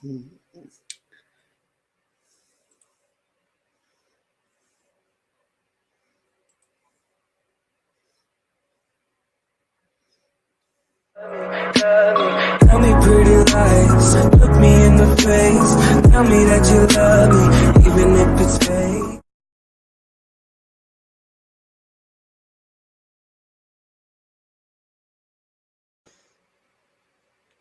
Tell me pretty lies, look me in the face, tell me that you love me, even if it's fake.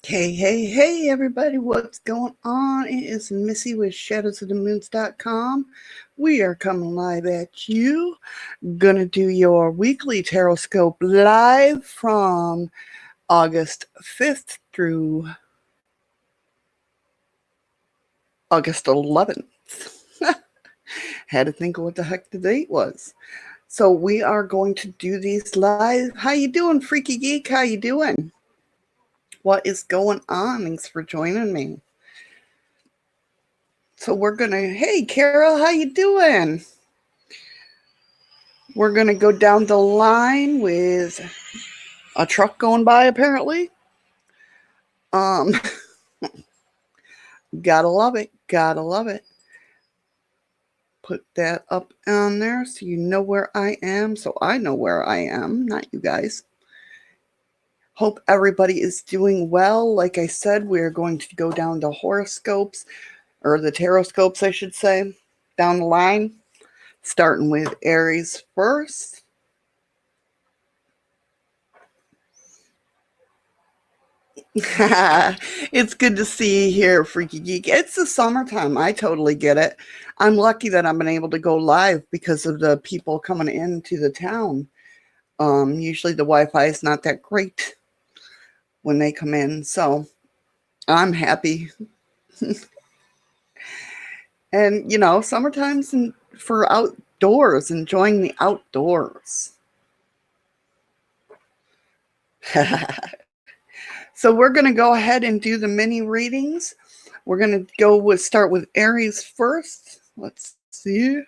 Hey, everybody, what's going on? It is Missy with shadowsofthemoons.com. We are coming live at you. Gonna do your weekly Tarotscope live from August 5th through August 11th. Had to think of what the heck the date was. So we are going to do these live. How you doing, Freaky Geek? How you doing? What is going on? Thanks for joining me. So we're gonna, hey Carol, how you doing? We're gonna go down the line with a truck going by apparently. Gotta love it, gotta love it. Put that up on there so you know where I am, so I know where I am, not you guys. Hope everybody is doing well. Like I said, we're going to go down the horoscopes, or the tarotscopes, I should say, down the line, starting with Aries first. It's good to see you here, Freaky Geek. It's the summertime. I totally get it. I'm lucky that I've been able to go live because of the people coming into the town. Usually the Wi-Fi is not that great when they come in, so I'm happy. And, you know, summertime's for outdoors, enjoying the outdoors. So we're going to go ahead and do the mini readings. We're going to start with Aries first. Let's see.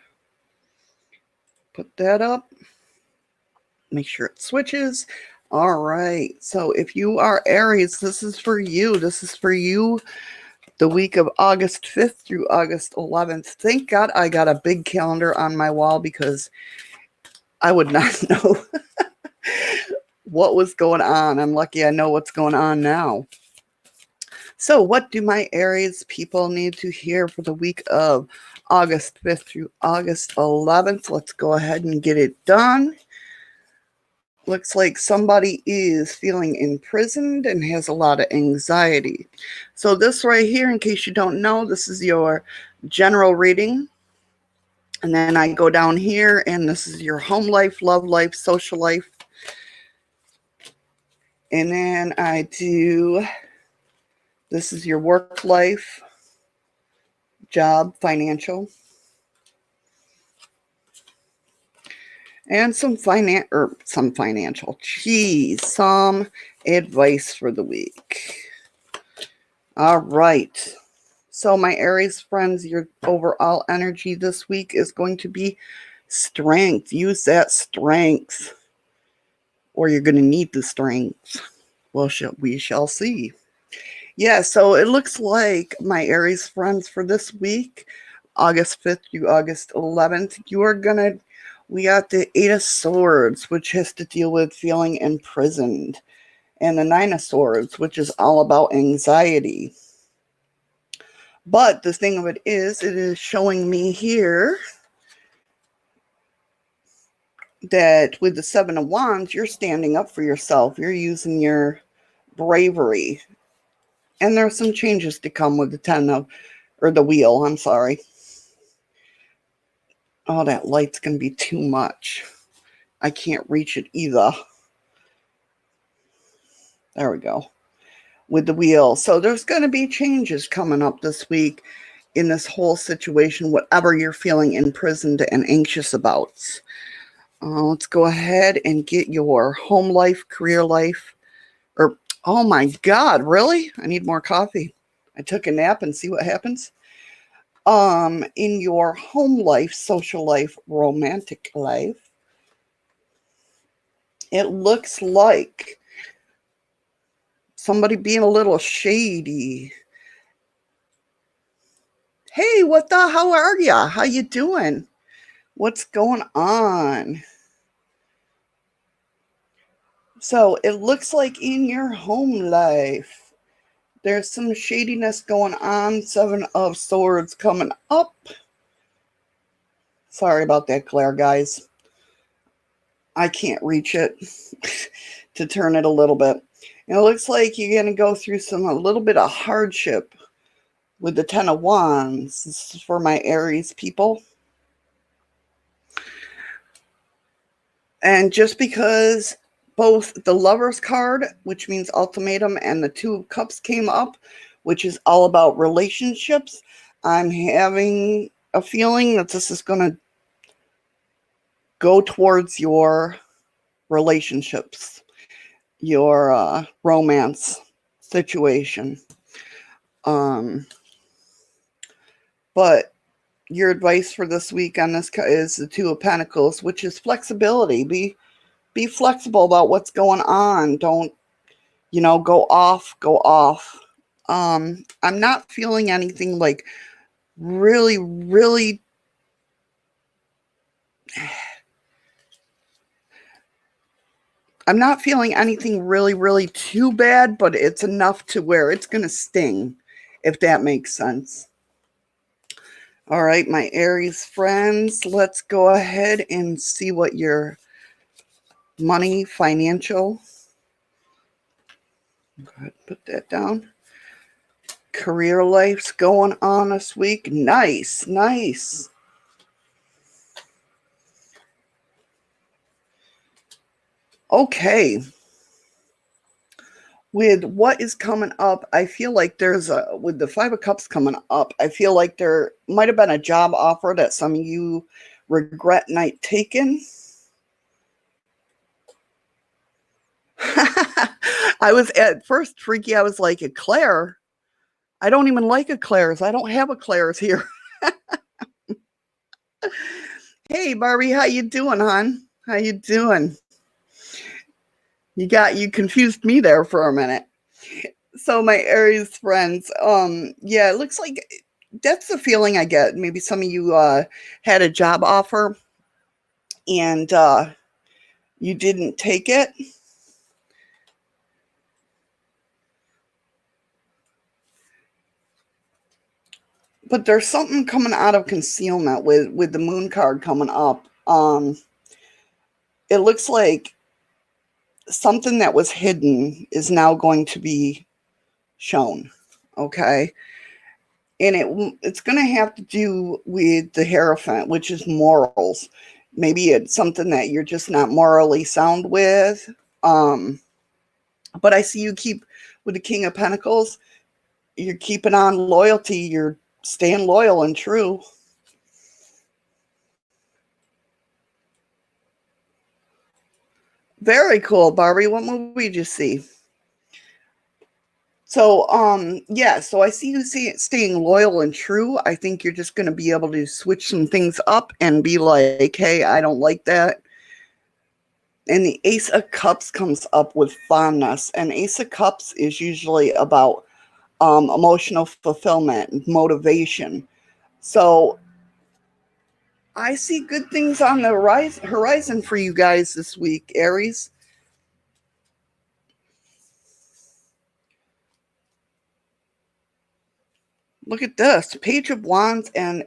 Put that up. Make sure it switches. All right. So if you are Aries, this is for you. This is for you the week of August 5th through August 11th. Thank God I got a big calendar on my wall because I would not know what was going on. I'm lucky I know what's going on now. So what do my Aries people need to hear for the week of August 5th through August 11th? Let's go ahead and get it done. Looks like somebody is feeling imprisoned and has a lot of anxiety. So this right here, in case you don't know, this is your general reading. And then I go down here, and this is your home life, love life, social life. And then I do, this is your work life, job, financial. And some advice for the week. All right. So my Aries friends, your overall energy this week is going to be strength. Use that strength, or you're going to need the strength. Well, we shall see. Yeah, so it looks like my Aries friends for this week, August 5th through August 11th, we got the Eight of Swords, which has to deal with feeling imprisoned, and the Nine of Swords, which is all about anxiety. But the thing of it is showing me here that with the Seven of Wands, you're standing up for yourself. You're using your bravery. And there are some changes to come with the wheel, I'm sorry. Oh, that light's going to be too much. I can't reach it either. There we go. With the wheel. So there's going to be changes coming up this week in this whole situation, whatever you're feeling imprisoned and anxious about. Let's go ahead and get your home life, career life. Oh my God, really? I need more coffee. I took a nap and see what happens. In your home life, social life, romantic life, it looks like somebody being a little shady. Hey, what the? How are ya? How you doing? What's going on? So it looks like in your home life, there's some shadiness going on. 7 of Swords coming up. Sorry about that glare, guys. I can't reach it to turn it a little bit. And it looks like you're going to go through a little bit of hardship with the 10 of Wands. This is for my Aries people. And just because both the Lovers card, which means ultimatum, and the 2 of Cups came up, which is all about relationships, I'm having a feeling that this is going to go towards your relationships, your romance situation. But your advice for this week on this is the 2 of Pentacles, which is flexibility. Be flexible about what's going on. Don't, go off. I'm not feeling anything like really, really I'm not feeling anything really, really too bad, but it's enough to where it's going to sting, if that makes sense. All right, my Aries friends, let's go ahead and see what your money, financial, go ahead and put that down. Career life's going on this week. Nice. Okay. With what is coming up, I feel like with the 5 of Cups coming up, I feel like there might have been a job offer that some of you regret not taking. I was at first freaky. I was like, Eclair? I don't even like Eclairs. I don't have Eclairs here. Hey, Barbie, how you doing, hon? How you doing? You confused me there for a minute. So my Aries friends, yeah, it looks like that's the feeling I get. Maybe some of you had a job offer and you didn't take it. But there's something coming out of concealment with the Moon card coming up. It looks like something that was hidden is now going to be shown. Okay. And it's going to have to do with the Hierophant, which is morals. Maybe it's something that you're just not morally sound with. But I see you keep with the King of Pentacles. You're keeping on loyalty. You're staying loyal and true. Very cool, Barbie. What movie did you see? So, yeah, so I see you staying loyal and true. I think you're just going to be able to switch some things up and be like, hey, I don't like that. And the Ace of Cups comes up with fondness. And Ace of Cups is usually about emotional fulfillment, motivation. So I see good things on the horizon for you guys this week, Aries. Look at this. Page of Wands and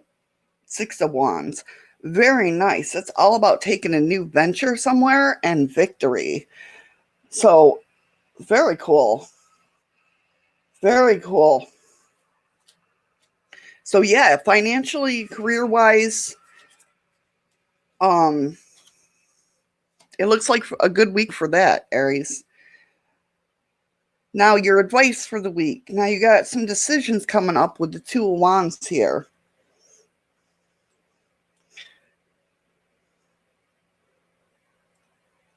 6 of Wands. Very nice. It's all about taking a new venture somewhere and victory. So, very cool. Very cool. So, yeah, financially, career-wise, it looks like a good week for that, Aries. Now, your advice for the week. Now, you got some decisions coming up with the 2 of Wands here.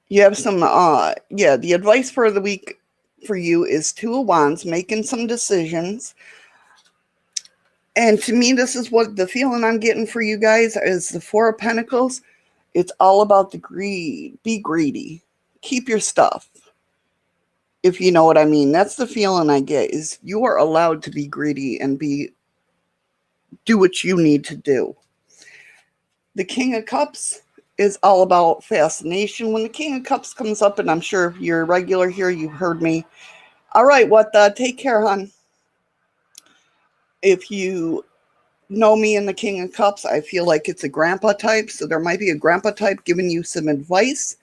You have some, the advice for the week for you is 2 of Wands, making some decisions. And to me, this is what the feeling I'm getting for you guys is the 4 of Pentacles. It's all about the greed. Be greedy. Keep your stuff. If you know what I mean. That's the feeling I get, is you are allowed to be greedy and be do what you need to do. The King of Cups is all about fascination. When the King of Cups comes up, and I'm sure if you're a regular here, you've heard me. All right, what the? Take care, hon. If you know me in the King of Cups, I feel like it's a grandpa type, so there might be a grandpa type giving you some advice.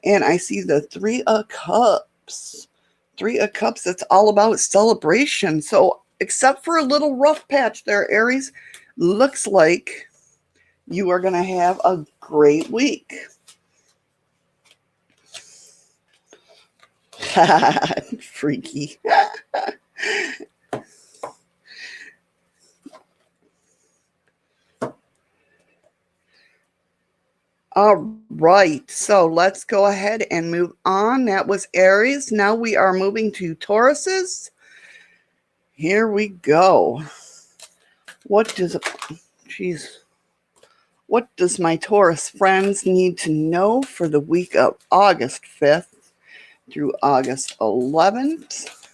And I see the Three of Cups. Three of Cups, it's all about celebration. So except for a little rough patch there, Aries, looks like you are going to have a great week. Freaky. All right, so let's go ahead and move on. That was Aries. Now we are moving to Tauruses. Here we go. What does my Taurus friends need to know for the week of August 5th through August 11th?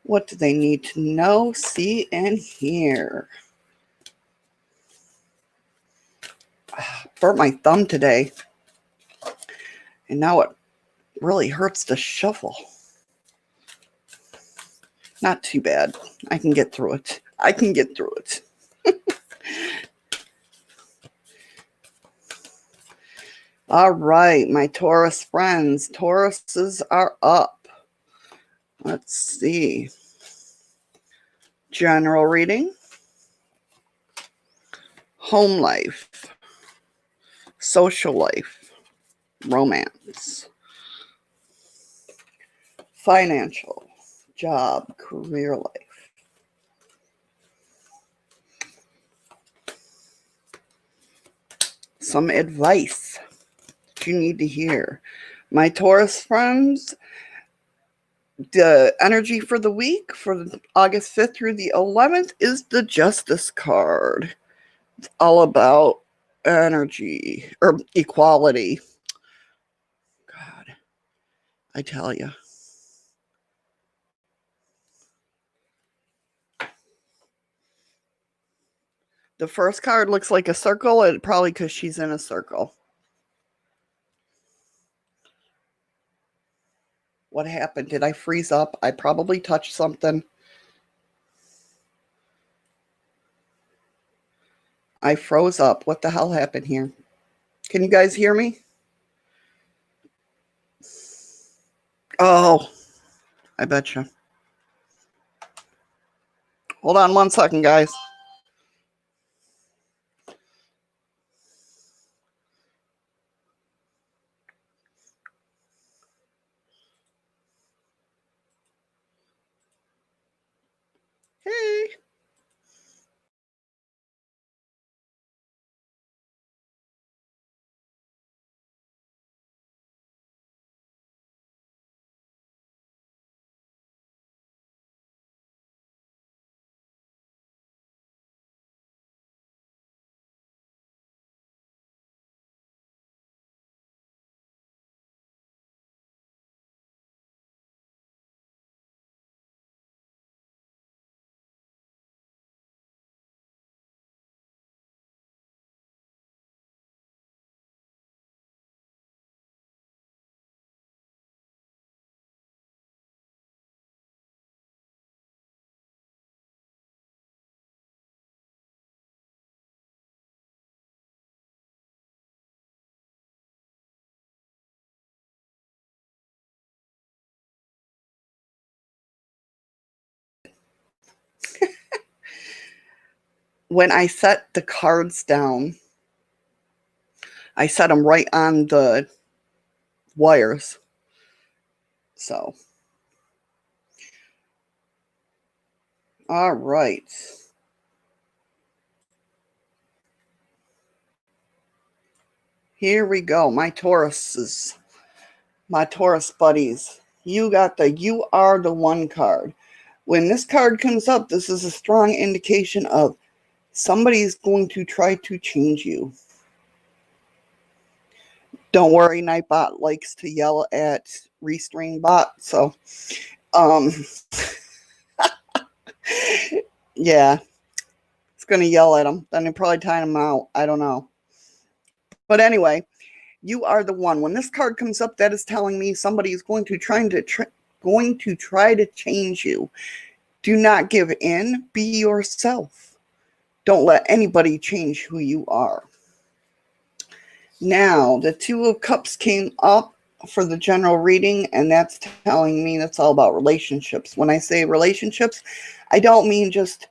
What do they need to know, see, and hear? Burnt my thumb today, and now it really hurts to shuffle. Not too bad. I can get through it. All right, my Taurus friends. Tauruses are up. Let's see. General reading. Home life. Social life. Romance. Financial. Job. Career life. Some advice that you need to hear. My Taurus friends, the energy for the week for August 5th through the 11th is the Justice card. It's all about energy or equality. God, I tell you. The first card looks like a circle, and probably because she's in a circle. What happened? Did I freeze up? I probably touched something. I froze up. What the hell happened here? Can you guys hear me? Oh, I betcha. Hold on 1 second, guys. Hey. When I set the cards down, I set them right on the wires. So, all right. Here we go. My Taurus buddies. You got the You Are the One card. When this card comes up, this is a strong indication of somebody's going to try to change you. Don't worry, Nightbot likes to yell at Restrain Bot. So, yeah. It's going to yell at them. Then they probably tie them out. I don't know. But anyway, you are the one. When this card comes up, that is telling me somebody is going to try to change you. Do not give in. Be yourself. Don't let anybody change who you are. Now, the Two of Cups came up for the general reading, and that's telling me that's all about relationships. When I say relationships, I don't mean just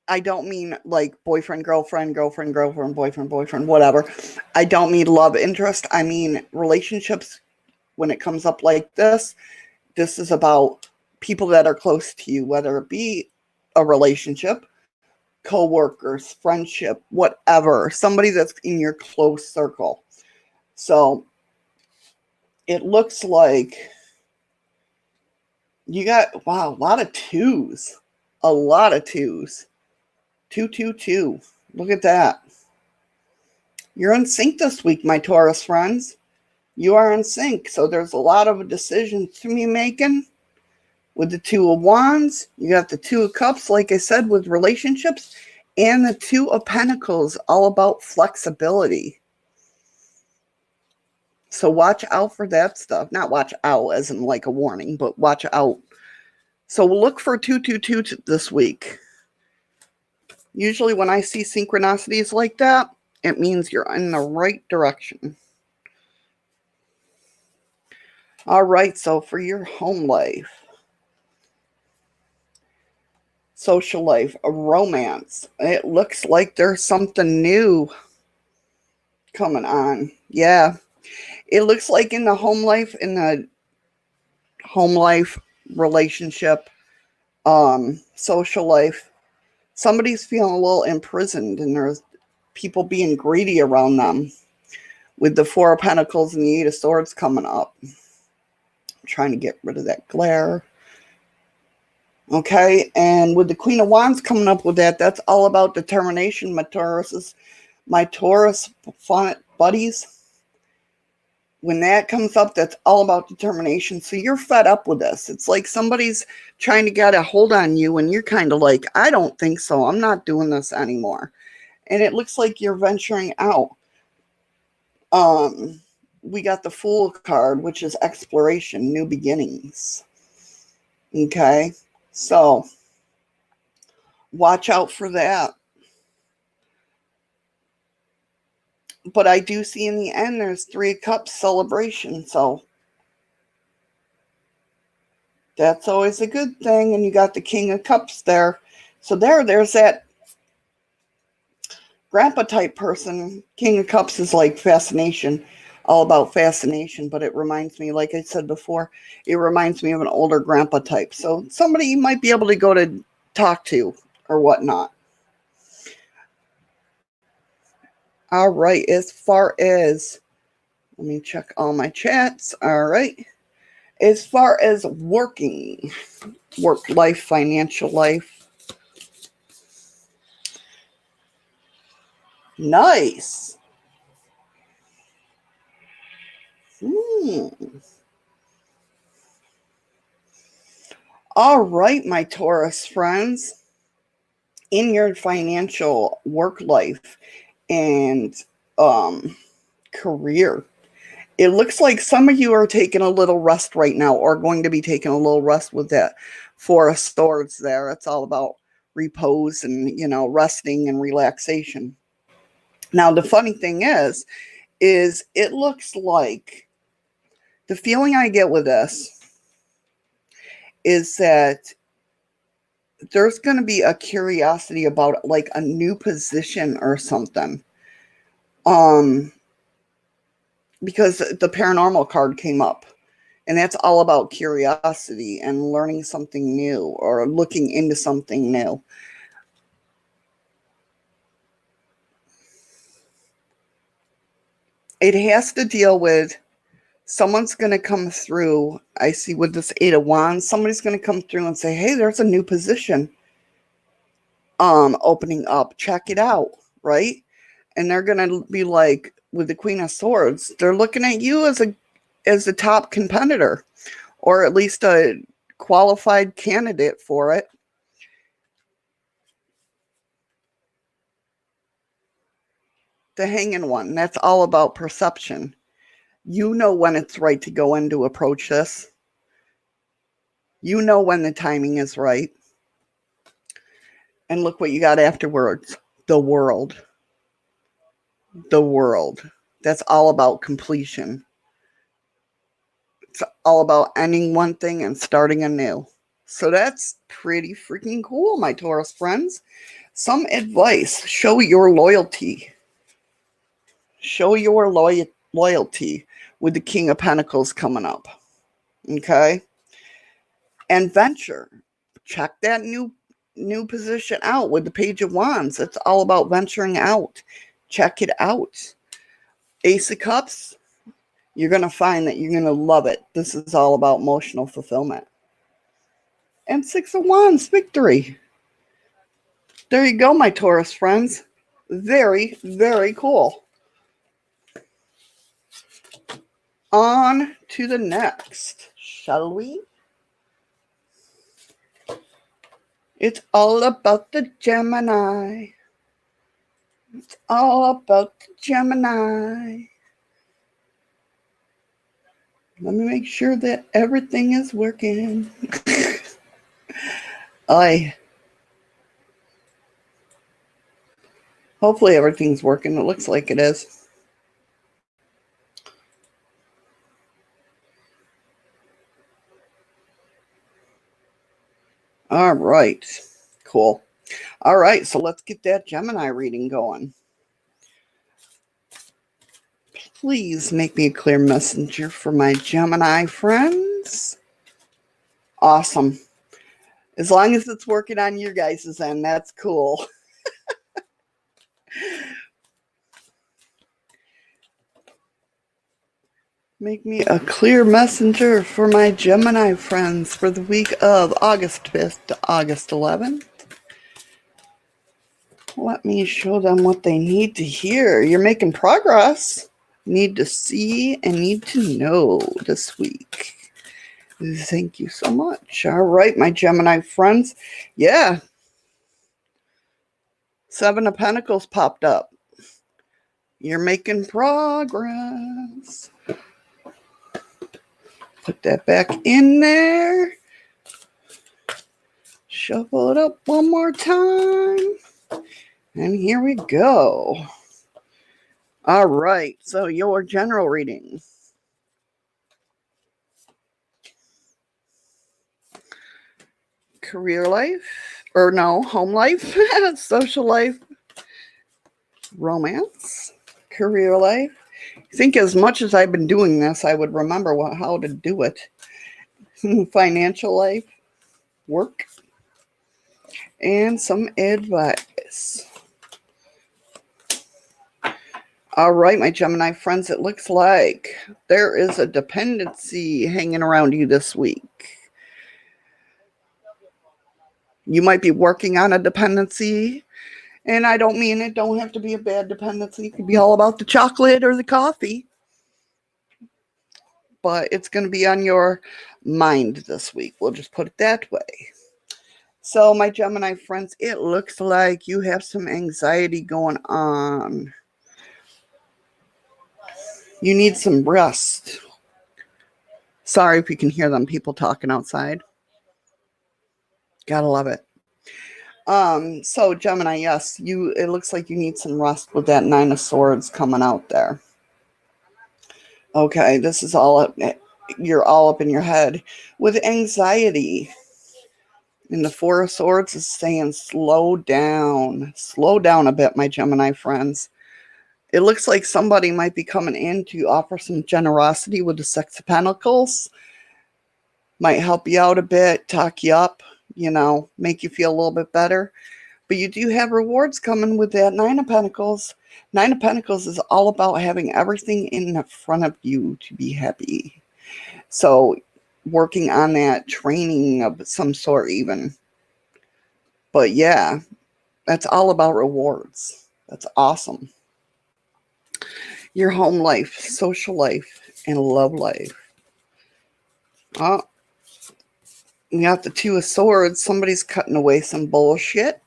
I don't mean like boyfriend, girlfriend, girlfriend, girlfriend, boyfriend, boyfriend, whatever. I don't mean love interest. I mean relationships. When it comes up like this is about people that are close to you, whether it be a relationship, co-workers, friendship, whatever, somebody that's in your close circle. So it looks like you got, wow, a lot of twos. A lot of twos. 222. Look at that. You're in sync this week, my Taurus friends. You are in sync. So there's a lot of decisions to be making. With the Two of Wands, you got the Two of Cups, like I said, with relationships, and the Two of Pentacles, all about flexibility. So watch out for that stuff. Not watch out as in like a warning, but watch out. So we'll look for 222 this week. Usually when I see synchronicities like that, it means you're in the right direction. All right, so for your home life, social life, a romance, it looks like there's something new coming on. Yeah, it looks like in the home life, relationship, social life, somebody's feeling a little imprisoned, and there's people being greedy around them with the Four of Pentacles and the Eight of Swords coming up. I'm trying to get rid of that glare. Okay, and with the Queen of Wands coming up with that, that's all about determination, my Taurus buddies. When that comes up, that's all about determination. So you're fed up with this. It's like somebody's trying to get a hold on you, and you're kind of like, I don't think so. I'm not doing this anymore. And it looks like you're venturing out. We got the Fool card, which is exploration, new beginnings. Okay, so watch out for that. But I do see in the end, there's Three of Cups celebration. So that's always a good thing. And you got the King of Cups there. So there's that grandpa type person. King of Cups is like fascination, all about fascination. But it reminds me, like I said before, it reminds me of an older grandpa type. So somebody you might be able to go to talk to or whatnot. All right, as far as, let me check all my chats. All right. As far as work life, financial life. Nice. All right, my Taurus friends. In your financial work life and career, it looks like some of you are taking a little rest right now, or going to be taking a little rest with that Four of Swords there. It's all about repose and, resting and relaxation. Now, the funny thing is it looks like the feeling I get with this is that there's going to be a curiosity about like a new position or something. Because the paranormal card came up, and that's all about curiosity and learning something new or looking into something new. It has to deal with someone's going to come through. I see with this Eight of Wands, somebody's going to come through and say, hey, there's a new position opening up. Check it out, right? And they're going to be like, with the Queen of Swords, they're looking at you as a top competitor or at least a qualified candidate for it. The Hanging One, that's all about perception. You know when it's right to go in to approach this. You know when the timing is right. And look what you got afterwards. The World. The World. That's all about completion. It's all about ending one thing and starting anew. So that's pretty freaking cool, my Taurus friends. Some advice. Show your loyalty. Show your loyalty with the King of Pentacles coming up. Okay? And venture. Check that new position out with the Page of Wands. It's all about venturing out. Check it out. Ace of Cups. You're going to find that you're going to love it. This is all about emotional fulfillment. And Six of Wands, victory. There you go, my Taurus friends. Very, very cool. On to the next, shall we? It's all about the Gemini. It's all about the Gemini. Let me make sure that everything is working. Hopefully everything's working. It looks like it is. All right. Cool. All right. So let's get that Gemini reading going. Please make me a clear messenger for my Gemini friends. Awesome. As long as it's working on your guys' end, that's cool. Make me a clear messenger for my Gemini friends for the week of August 5th to August 11th. Let me show them what they need to hear. You're making progress. Need to see and need to know this week. Thank you so much. All right, my Gemini friends. Yeah. Seven of Pentacles popped up. You're making progress. Put that back in there. Shuffle it up one more time. And here we go. All right, so your general reading. Career life, or no, home life, social life, romance, career life. I think as much as I've been doing this, I would remember how to do it. Financial life, work, and some advice. All right, my Gemini friends, it looks like there is a dependency hanging around you this week. You might be working on a dependency, and I don't mean it don't have to be a bad dependency. It could be all about the chocolate or the coffee. But it's going to be on your mind this week. We'll just put it that way. So, my Gemini friends, it looks like you have some anxiety going on. You need some rest. Sorry if you can hear them people talking outside. Gotta love it. So Gemini, yes, it looks like you need some rest with that Nine of Swords coming out there. Okay, this is you're all up in your head with anxiety. And the Four of Swords is saying slow down. Slow down a bit, my Gemini friends. It looks like somebody might be coming in to offer some generosity with the Six of Pentacles. Might help you out a bit, talk you up, make you feel a little bit better. But you do have rewards coming with that Nine of Pentacles. Nine of Pentacles is all about having everything in front of you to be happy. So working on that training of some sort even. But yeah, that's all about rewards. That's awesome. Your home life, social life, and love life. You got the Two of Swords. Somebody's cutting away some bullshit.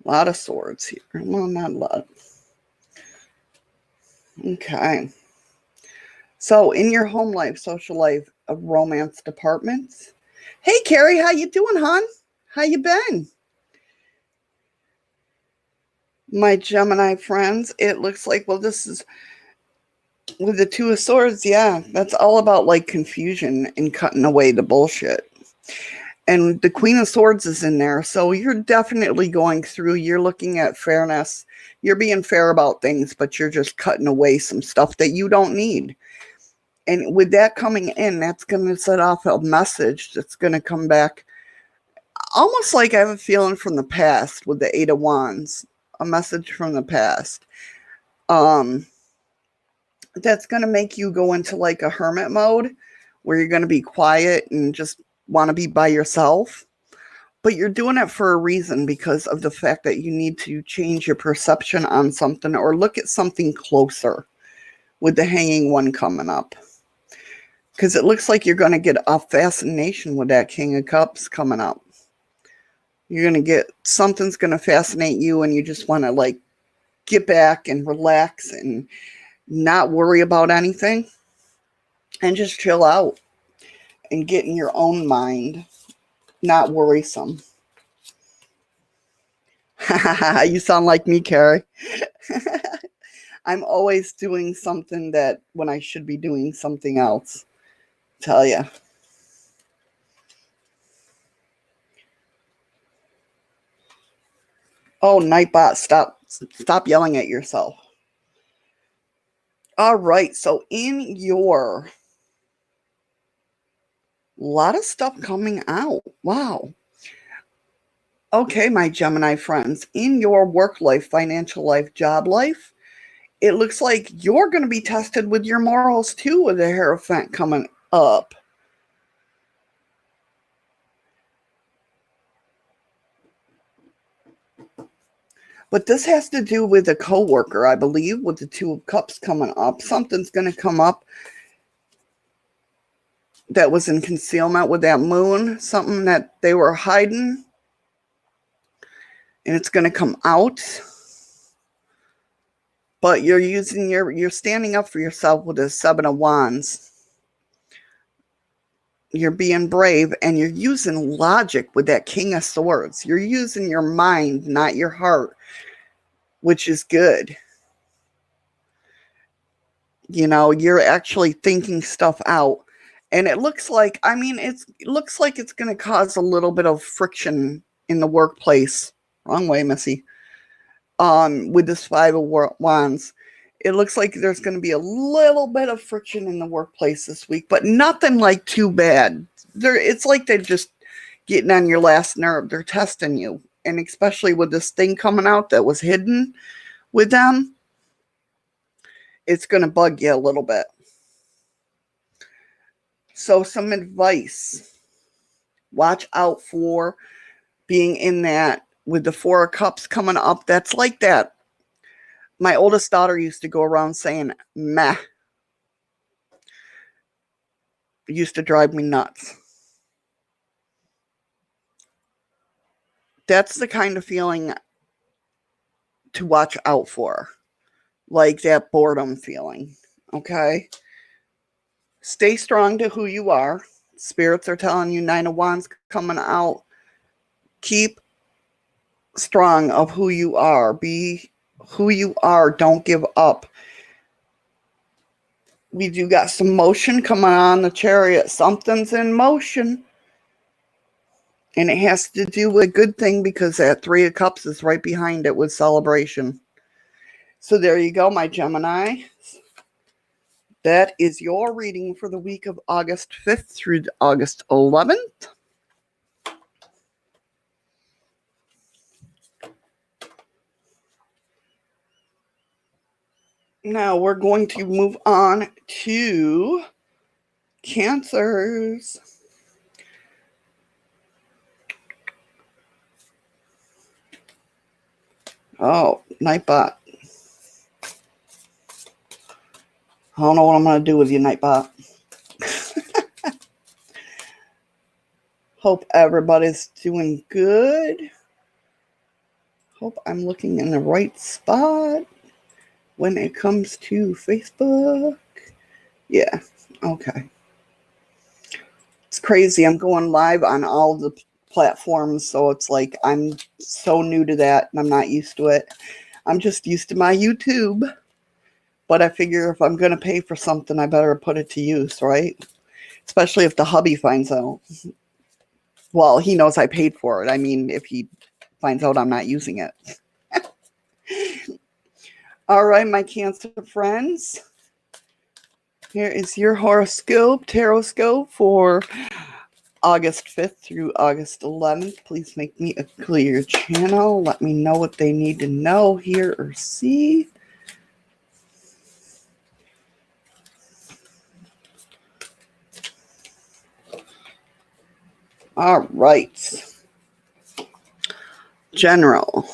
A lot of swords here. Well, not a lot. Okay. So in your home life, social life, romance departments. Hey, Carrie, how you doing, hon? How you been? My Gemini friends, it looks like, well, this is with the Two of Swords. Yeah, that's all about like confusion and cutting away the bullshit. And the Queen of Swords is in there. So you're definitely going through, you're looking at fairness. You're being fair about things, but you're just cutting away some stuff that you don't need. And with that coming in, that's going to set off a message that's going to come back. Almost like I have a feeling from the past with the Eight of Wands. A message from the past. That's going to make you go into like a hermit mode where you're going to be quiet and just want to be by yourself. But you're doing it for a reason, because of the fact that you need to change your perception on something or look at something closer with the Hanging One coming up. Because it looks like you're going to get a fascination with that King of Cups coming up. You're going to get, something's going to fascinate you, and you just want to like get back and relax and not worry about anything and just chill out and get in your own mind, not worrisome. You sound like me, Carrie. I'm always doing something that when I should be doing something else. Tell ya. Oh, Nightbot, stop yelling at yourself. All right, so in your, lot of stuff coming out. Wow. Okay, my Gemini friends, in your work life, financial life, job life, it looks like you're going to be tested with your morals too with the Hierophant coming up. But this has to do with a coworker, I believe, with the Two of Cups coming up. Something's going to come up that was in concealment with that moon, something that they were hiding, and it's going to come out. But you're standing up for yourself with the Seven of Wands. You're being brave, and you're using logic with that King of Swords. You're using your mind, not your heart, which is good. You know, you're actually thinking stuff out. And it looks like, I mean, it looks like it's going to cause a little bit of friction in the workplace. Wrong way, Missy. With this Five of Wands. It looks like there's going to be a little bit of friction in the workplace this week, but nothing like too bad. It's like they're just getting on your last nerve. They're testing you. And especially with this thing coming out that was hidden with them, it's going to bug you a little bit. So some advice. Watch out for being in that with the Four of Cups coming up. That's like that. My oldest daughter used to go around saying, meh. It used to drive me nuts. That's the kind of feeling to watch out for. Like that boredom feeling. Okay? Stay strong to who you are. Spirits are telling you, Nine of Wands coming out. Keep strong of who you are. Be who you are. Don't give up. We do got some motion coming on the Chariot. Something's in motion. And it has to do with a good thing, because that Three of Cups is right behind it with celebration. So there you go, my Gemini. That is your reading for the week of August 5th through August 11th. Now we're going to move on to Cancers. Oh, Nightbot. I don't know what I'm going to do with you, Nightbot. Hope everybody's doing good. Hope I'm looking in the right spot when it comes to Facebook. Yeah, okay. It's crazy. I'm going live on all the platforms, so it's like I'm so new to that and I'm not used to it. I'm just used to my YouTube. But I figure if I'm going to pay for something, I better put it to use, right? Especially if the hubby finds out. Well, he knows I paid for it. I mean, if he finds out I'm not using it. All right, my Cancer friends. Here is your horoscope, Tarotscope for August 5th through August 11th. Please make me a clear channel. Let me know what they need to know, hear, or see. All right. General.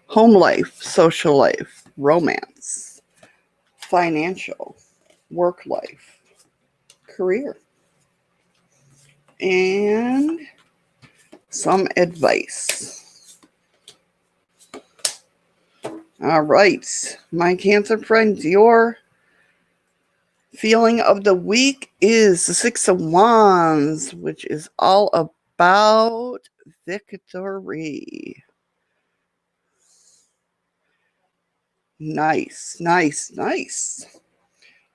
Home life, social life, romance, financial, work life, career, and some advice. All right, my Cancer friends, your feeling of the week is the 6 of Wands, which is all about victory. Nice, nice, nice.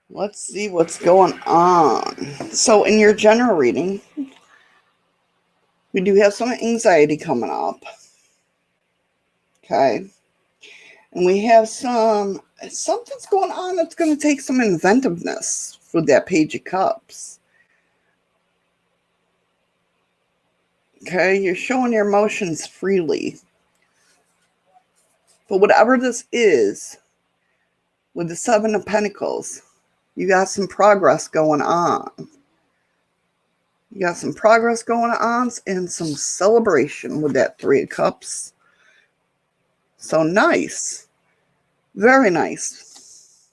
Let's see what's going on. So in your general reading, we do have some anxiety coming up. Okay. And we have something's going on that's going to take some inventiveness with that Page of Cups. Okay. You're showing your emotions freely. But whatever this is, with the 7 of Pentacles, you got some progress going on. You got some progress going on and some celebration with that 3 of Cups. So nice. Very nice.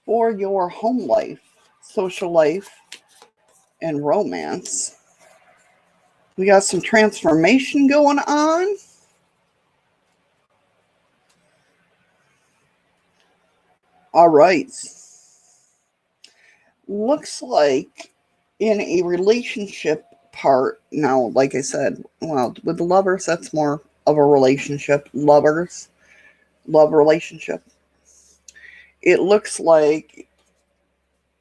For your home life, social life, and romance, we got some transformation going on. All right. Looks like in a relationship part, now, like I said, well, with the lovers, that's more of a relationship. Lovers, love relationship. It looks like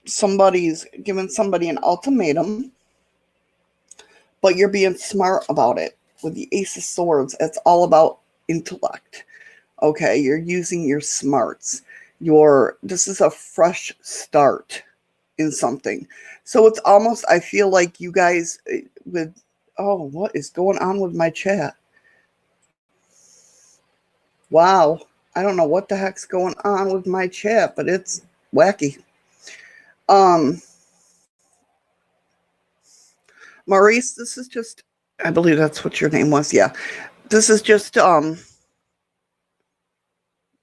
somebody's giving somebody an ultimatum, but you're being smart about it. With the Ace of Swords, it's all about intellect. Okay, you're using your smarts. This is a fresh start in something. So it's almost, I feel like you guys what is going on with my chat? Wow. I don't know what the heck's going on with my chat, but it's wacky. Maurice, this is just, I believe that's what your name was. Yeah. This is just,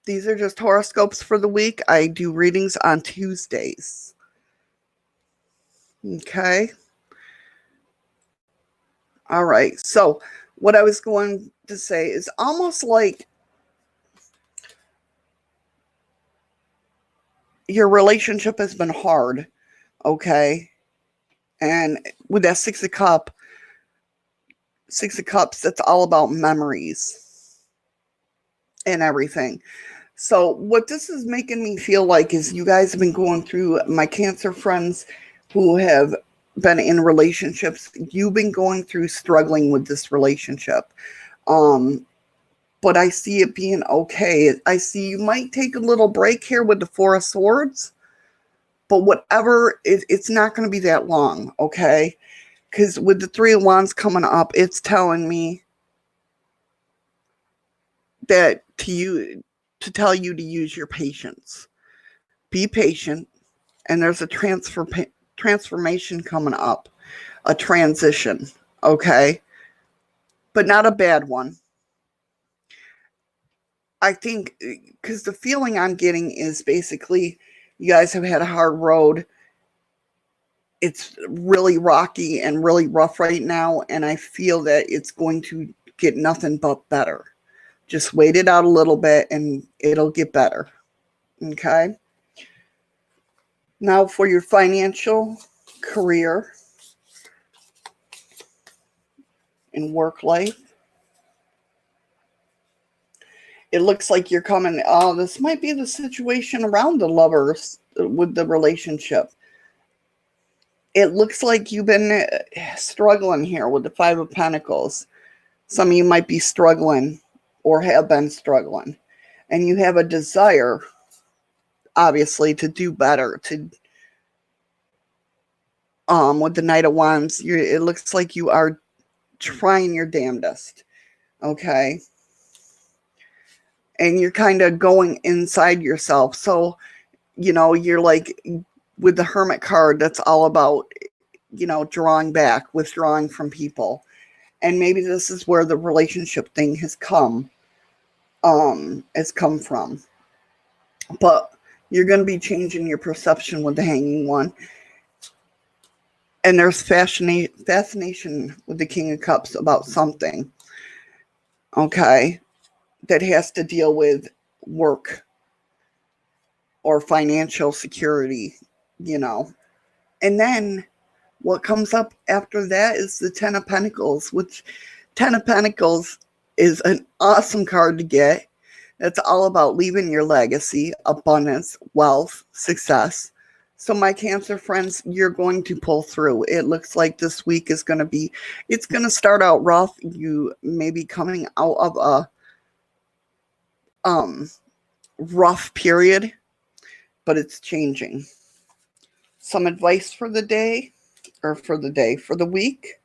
these are just horoscopes for the week. I do readings on Tuesdays. Okay. All right. So what I was going to say is almost like your relationship has been hard. Okay. And with that 6 of Cups, that's all about memories and everything. So what this is making me feel like is you guys have been going through, my Cancer friends who have been in relationships, you've been going through struggling with this relationship. But I see it being okay. I see you might take a little break here with the 4 of Swords, but whatever, it's not going to be that long, okay? Because with the 3 of Wands coming up, it's telling me that to tell you to use your patience. Be patient, and there's a transformation coming up, a transition, okay? But not a bad one. I think because the feeling I'm getting is basically you guys have had a hard road. It's really rocky and really rough right now, and I feel that it's going to get nothing but better. Just wait it out a little bit and it'll get better. Okay? Now for your financial, career, and work life. It looks like you're coming, oh, this might be the situation around the lovers with the relationship. It looks like you've been struggling here with the Five of Pentacles. Some of you might be struggling or have been struggling. And you have a desire, obviously, to do better. With the Knight of Wands, it looks like you are trying your damnedest. Okay? And you're kind of going inside yourself. So, you're like with the Hermit card, that's all about, drawing back, withdrawing from people. And maybe this is where the relationship thing has come from. But you're going to be changing your perception with the Hanging One. And there's fascination with the King of Cups about something. Okay? That has to deal with work or financial security, And then what comes up after that is the Ten of Pentacles, which Ten of Pentacles is an awesome card to get. It's all about leaving your legacy, abundance, wealth, success. So my Cancer friends, you're going to pull through. It looks like this week is going to be, it's going to start out rough. You may be coming out of a rough period, but it's changing. Some advice for the day, or for the week.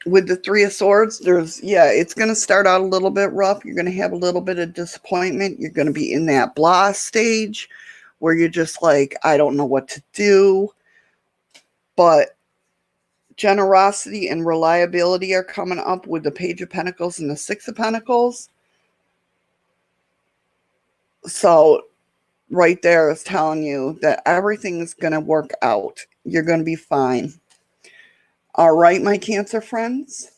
With the Three of Swords, it's going to start out a little bit rough. You're going to have a little bit of disappointment. You're going to be in that blah stage where you're just like, I don't know what to do. But generosity and reliability are coming up with the Page of Pentacles and the Six of Pentacles. So right there is telling you that everything is going to work out. You're going to be fine. All right, my Cancer friends.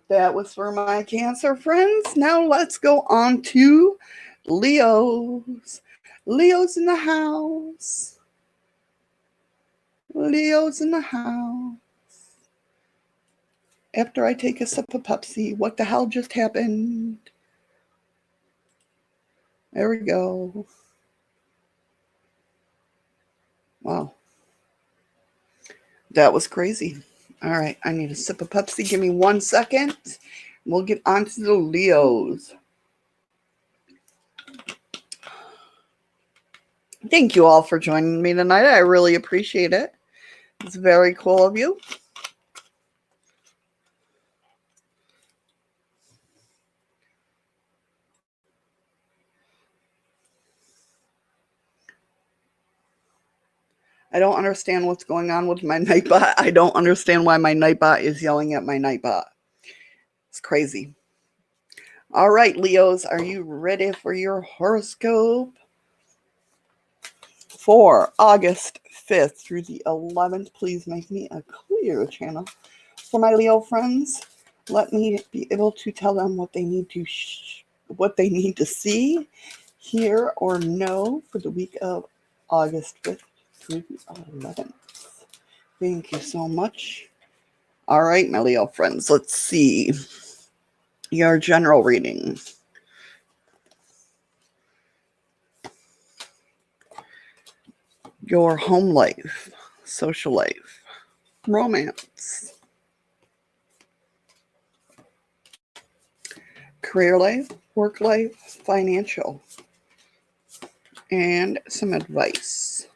That was for my Cancer friends. Now let's go on to Leos. Leos in the house. Leos in the house. After I take a sip of Pepsi, what the hell just happened? There we go. Wow. That was crazy. All right, I need a sip of Pepsi. Give me 1 second. We'll get on to the Leos. Thank you all for joining me tonight. I really appreciate it. It's very cool of you. I don't understand what's going on with my Nightbot. I don't understand why my Nightbot is yelling at my Nightbot. It's crazy. All right, Leos, are you ready for your horoscope? For August 5th through the 11th, please make me a clear channel for my Leo friends. Let me be able to tell them what they need to see, hear, or know for the week of August 5th through the 11th. Thank you so much. All right, my Leo friends, let's see your general reading. Your home life, social life, romance, career life, work life, financial, and some advice.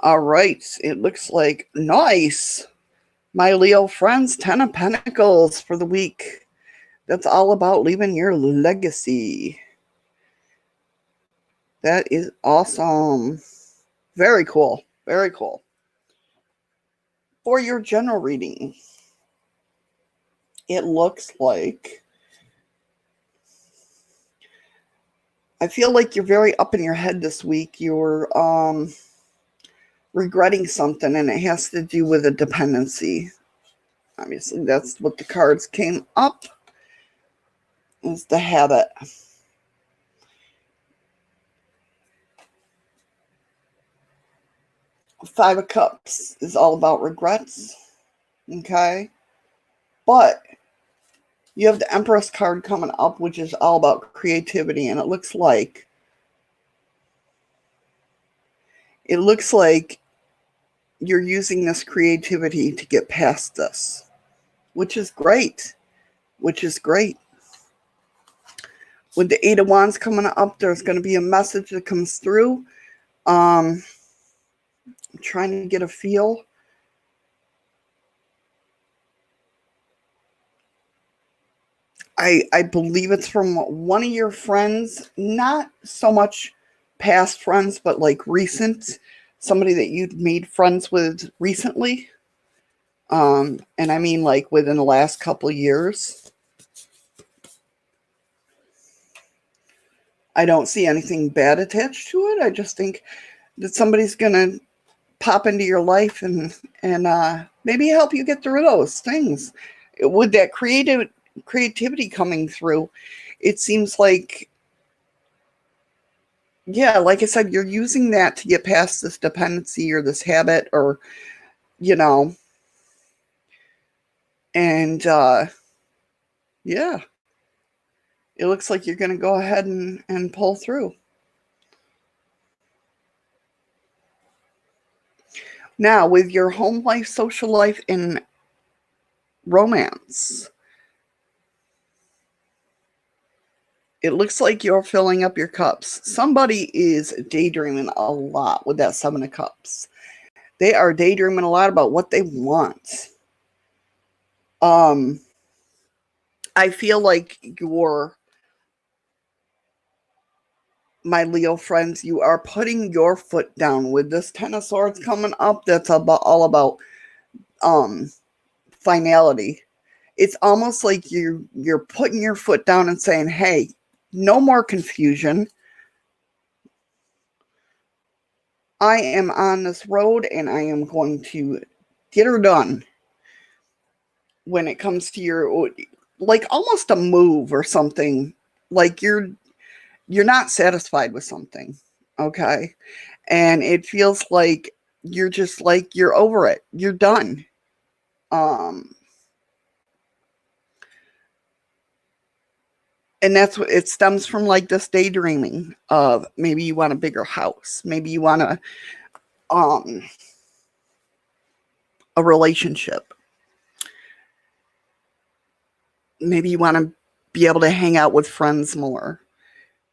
All right, it looks like nice. My Leo friends, 10 of Pentacles for the week. That's all about leaving your legacy. That is awesome. Very cool. Very cool. For your general reading, it looks like I feel like you're very up in your head this week. You're regretting something, and it has to do with a dependency. Obviously, that's what the cards came up. Is the habit. Five of Cups is all about regrets. Okay. But you have the Empress card coming up, which is all about creativity. And it looks like you're using this creativity to get past this, which is great. Which is great. With the Eight of Wands coming up, there's going to be a message that comes through. I'm trying to get a feel. I believe it's from one of your friends, not so much past friends, but like recent, somebody that you'd made friends with recently. And I mean like within the last couple of years. I don't see anything bad attached to it. I just think that somebody's going to pop into your life and maybe help you get through those things. With that creativity coming through, it seems like, yeah, like I said, you're using that to get past this dependency or this habit, or, you know, and yeah, it looks like you're going to go ahead and pull through. Now, with your home life, social life, and romance, it looks like you're filling up your cups. Somebody is daydreaming a lot with that Seven of Cups. They are daydreaming a lot about what they want. I feel like my Leo friends, you are putting your foot down with this Ten of Swords coming up. That's all about finality. It's almost like you're putting your foot down and saying, hey, no more confusion. I am on this road and I am going to get her done. When it comes to your, like almost a move or something, like you're not satisfied with something, okay? And it feels like you're just like, you're over it. You're done. And that's what it stems from, like this daydreaming of maybe you want a bigger house. Maybe you want a relationship. Maybe you want to be able to hang out with friends more.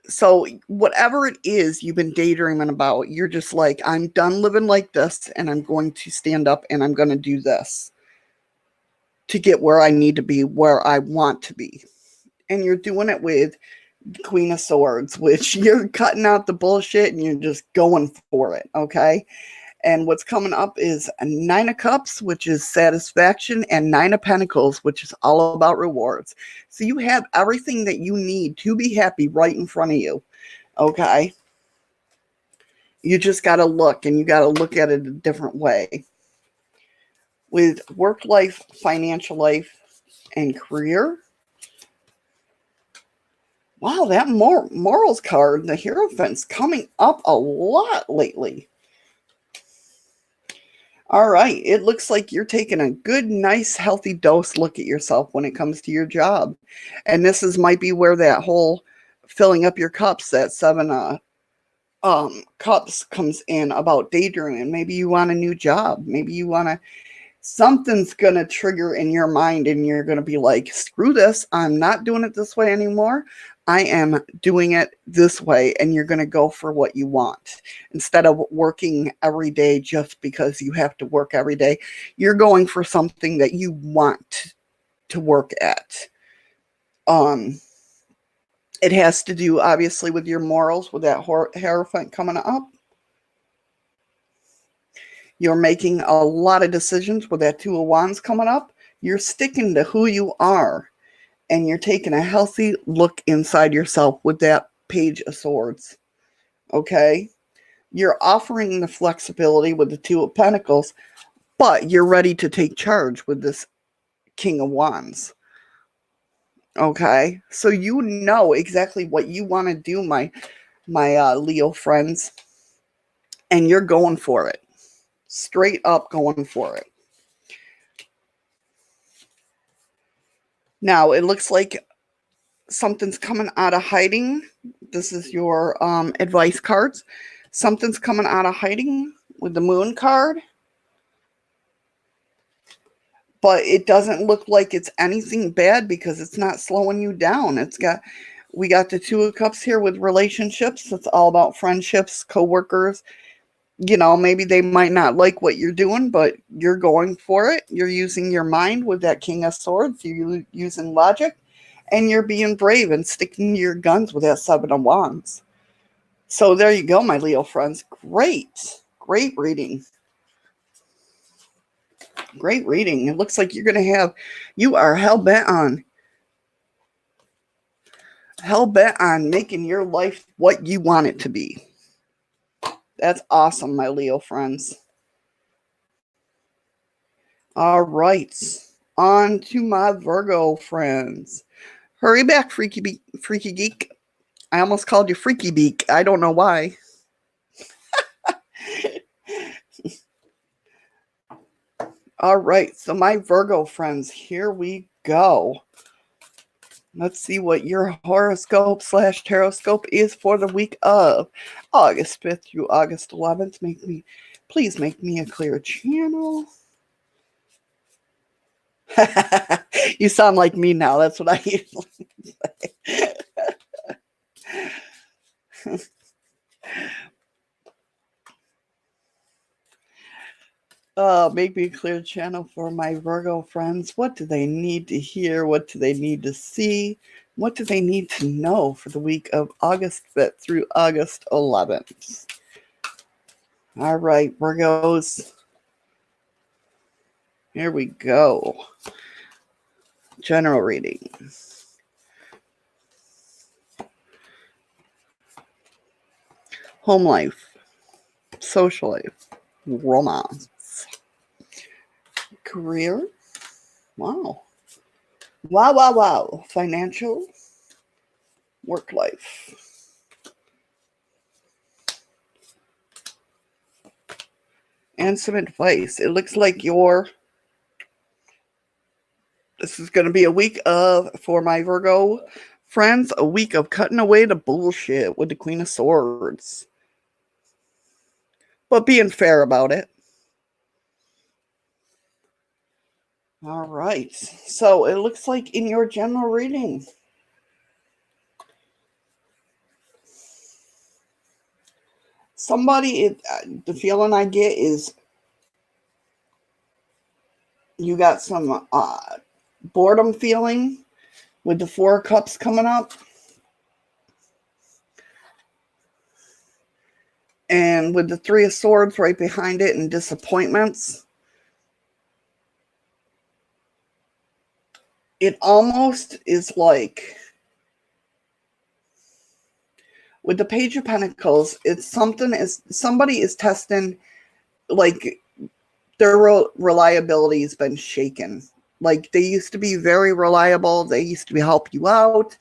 So whatever it is you've been daydreaming about, you're just like, I'm done living like this and I'm going to stand up and I'm going to do this to get where I need to be, where I want to be. And you're doing it with Queen of Swords, which you're cutting out the bullshit and you're just going for it, okay? And what's coming up is a Nine of Cups, which is satisfaction, and Nine of Pentacles, which is all about rewards. So you have everything that you need to be happy right in front of you, okay? You just got to look, and you got to look at it a different way. With work life, financial life, and career. Wow, that morals card, the Hierophant's coming up a lot lately. All right, it looks like you're taking a good, nice, healthy dose look at yourself when it comes to your job. And this might be where that whole filling up your cups, that Seven Cups comes in about daydreaming. Maybe you want a new job. Maybe you want to, something's going to trigger in your mind and you're going to be like, screw this. I'm not doing it this way anymore. I am doing it this way, and you're going to go for what you want. Instead of working every day just because you have to work every day, you're going for something that you want to work at. It has to do, obviously, with your morals, with that Hierophant coming up. You're making a lot of decisions with that Two of Wands coming up. You're sticking to who you are, and you're taking a healthy look inside yourself with that Page of Swords. Okay? You're offering the flexibility with the Two of Pentacles, but you're ready to take charge with this King of Wands. Okay? So you know exactly what you want to do, my Leo friends, and you're going for it. Straight up going for it. Now, it looks like something's coming out of hiding. This is your advice cards. Something's coming out of hiding with the Moon card. But it doesn't look like it's anything bad because it's not slowing you down. We got the Two of Cups here with relationships. It's all about friendships, co-workers. You know, maybe they might not like what you're doing, but you're going for it. You're using your mind with that King of Swords. You're using logic, and you're being brave and sticking to your guns with that Seven of Wands. So there you go, my Leo friends. Great reading. Great reading. It looks like you are hell-bent on making your life what you want it to be. That's awesome, my Leo friends. All right. On to my Virgo friends. Hurry back, Freaky Geek. I almost called you Freaky Beak. I don't know why. All right. So my Virgo friends, here we go. Let's see what your horoscope / Tarotscope is for the week of August 5th through August 11th. Please make me a clear channel. You sound like me now. That's what I usually say. Make me a clear channel for my Virgo friends. What do they need to hear? What do they need to see? What do they need to know for the week of August 5th through August 11th? All right, Virgos. Here we go. General reading. Home life. Social life. Romance. Career. Wow. Wow. Financial. Work life. And some advice. It looks like this is going to be a week for my Virgo friends, a week of cutting away the bullshit with the Queen of Swords. But being fair about it. All right. So it looks like in your general reading, the feeling I get is you got some boredom feeling with the Four of Cups coming up. And with the Three of Swords right behind it and disappointments. It almost is like, with the Page of Pentacles, somebody is testing, like, their reliability has been shaken. Like, they used to be very reliable. They used to help you out.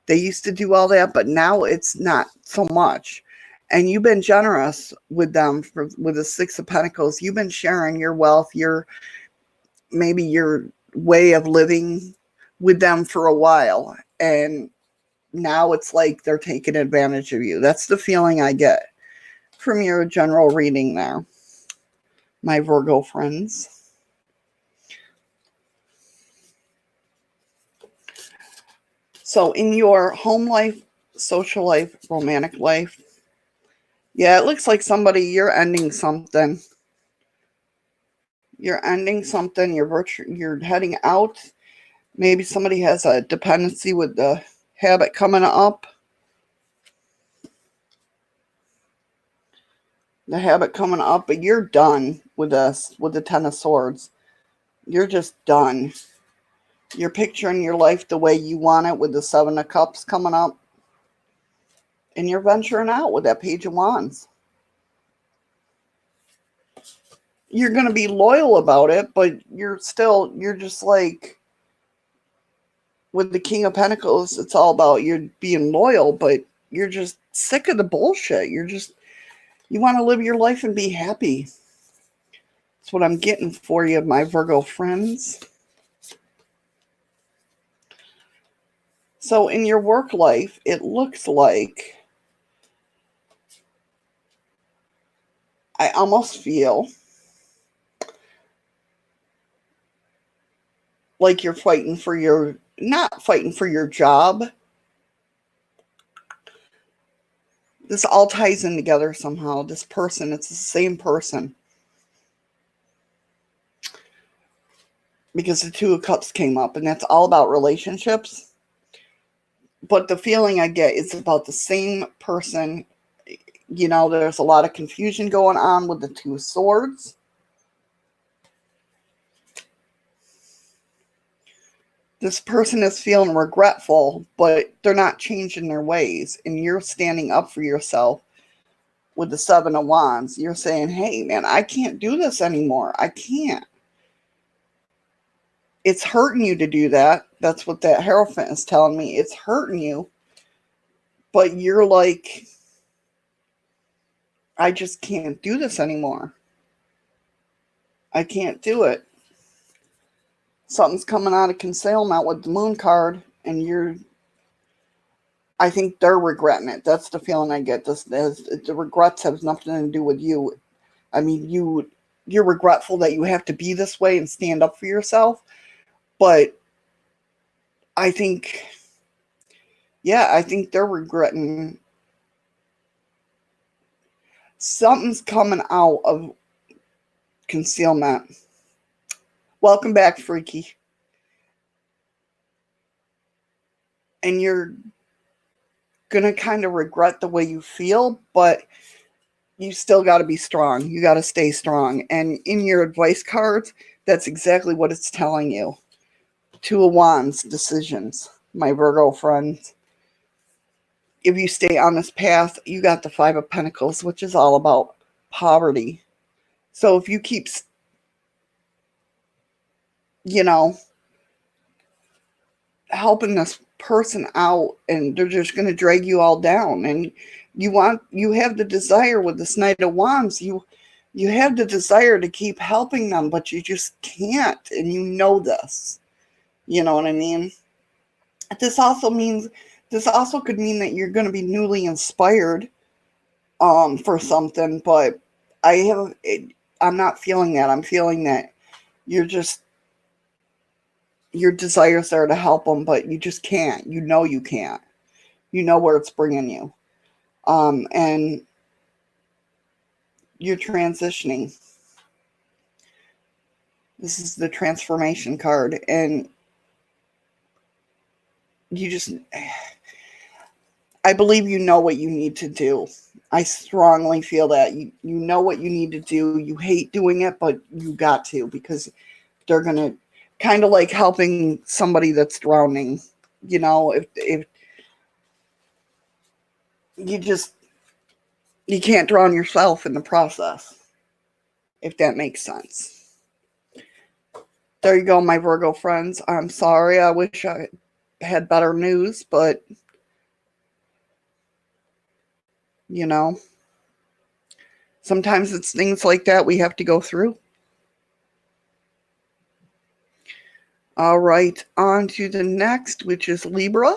They used to do all that, but now it's not so much. And you've been generous with them with the Six of Pentacles. You've been sharing your wealth, maybe your way of living with them for a while. And now it's like they're taking advantage of you. That's the feeling I get from your general reading there, my Virgo friends. So in your home life, social life, romantic life, yeah, it looks like you're ending something. You're ending something. You're heading out. Maybe somebody has a dependency with the habit coming up. The habit coming up, but you're done with this, with the Ten of Swords. You're just done. You're picturing your life the way you want it with the Seven of Cups coming up. And you're venturing out with that Page of Wands. You're going to be loyal about it, but you're just like, with the King of Pentacles, it's all about you being loyal, but you're just sick of the bullshit. You want to live your life and be happy. That's what I'm getting for you, my Virgo friends. So in your work life, it looks like, I almost feel like you're fighting for your, not fighting for your job. This all ties in together somehow. This person, it's the same person. Because the Two of Cups came up, and that's all about relationships. But the feeling I get is about the same person. You know, there's a lot of confusion going on with the Two of Swords. This person is feeling regretful, but they're not changing their ways. And you're standing up for yourself with the Seven of Wands. You're saying, hey, man, I can't do this anymore. I can't. It's hurting you to do that. That's what that Hierophant is telling me. It's hurting you. But you're like, I just can't do this anymore. I can't do it. Something's coming out of concealment with the Moon card, and I think they're regretting it. That's the feeling I get. The regrets have nothing to do with you. I mean, you're regretful that you have to be this way and stand up for yourself. But I think, I think they're regretting. Something's coming out of concealment. Welcome back, Freaky. And you're going to kind of regret the way you feel, but you still got to be strong. You got to stay strong. And in your advice cards, that's exactly what it's telling you. Two of Wands, decisions, my Virgo friends. If you stay on this path, you got the Five of Pentacles, which is all about poverty. So if you keep, helping this person out, and they're just going to drag you all down, and you have the desire with this Knight of Wands, you have the desire to keep helping them, but you just can't, and you know this. You know what I mean? This also could mean that you're going to be newly inspired for something, but I'm not feeling that. I'm feeling that your desires are to help them, but you just can't. You know you can't. You know where it's bringing you. And you're transitioning. This is the transformation card, and I believe you know what you need to do. I strongly feel that you know what you need to do. You hate doing it, but you got to, because they're going to, kind of like helping somebody that's drowning. If you can't drown yourself in the process, if that makes sense. There you go, my Virgo friends. I'm sorry. I wish I had better news, but sometimes it's things like that we have to go through. All right, on to the next, which is Libra.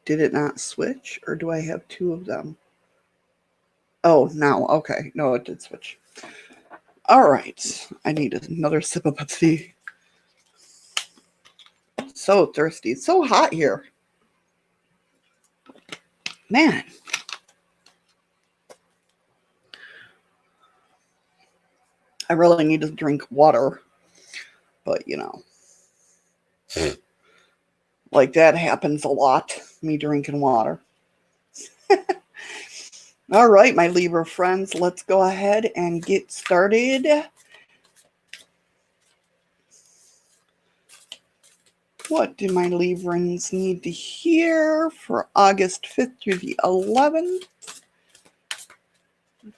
Did it not switch, or do I have two of them? Oh, now, okay. No, it did switch. All right, I need another sip of tea. So thirsty. It's so hot here. Man. I really need to drink water. But, you know, like that happens a lot, me drinking water. All right, my Libra friends, let's go ahead and get started. What do my Librans need to hear for August 5th through the 11th,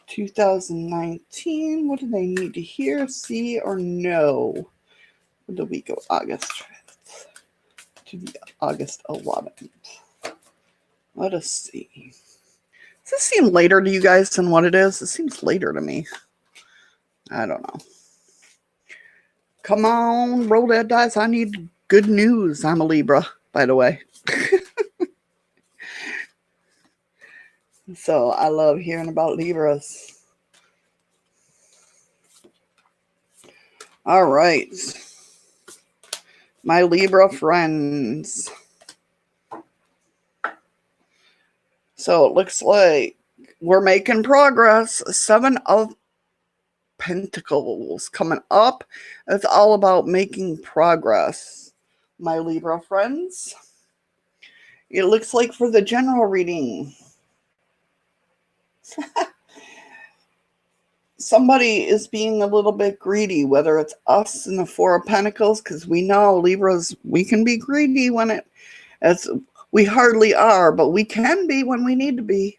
2019? What do they need to hear, see, or know for the week of August 5th to the August 11th? Let us see. Does this seem later to you guys than what it is? It seems later to me. I don't know. Come on, roll that dice. I need good news. I'm a Libra, by the way. So I love hearing about Libras. All right. My Libra friends. So it looks like we're making progress. 7 of Pentacles coming up. It's all about making progress, my Libra friends. It looks like for the general reading, somebody is being a little bit greedy, whether it's us in the 4 of Pentacles, because we know Libras, we can be greedy when we hardly are, but we can be when we need to be.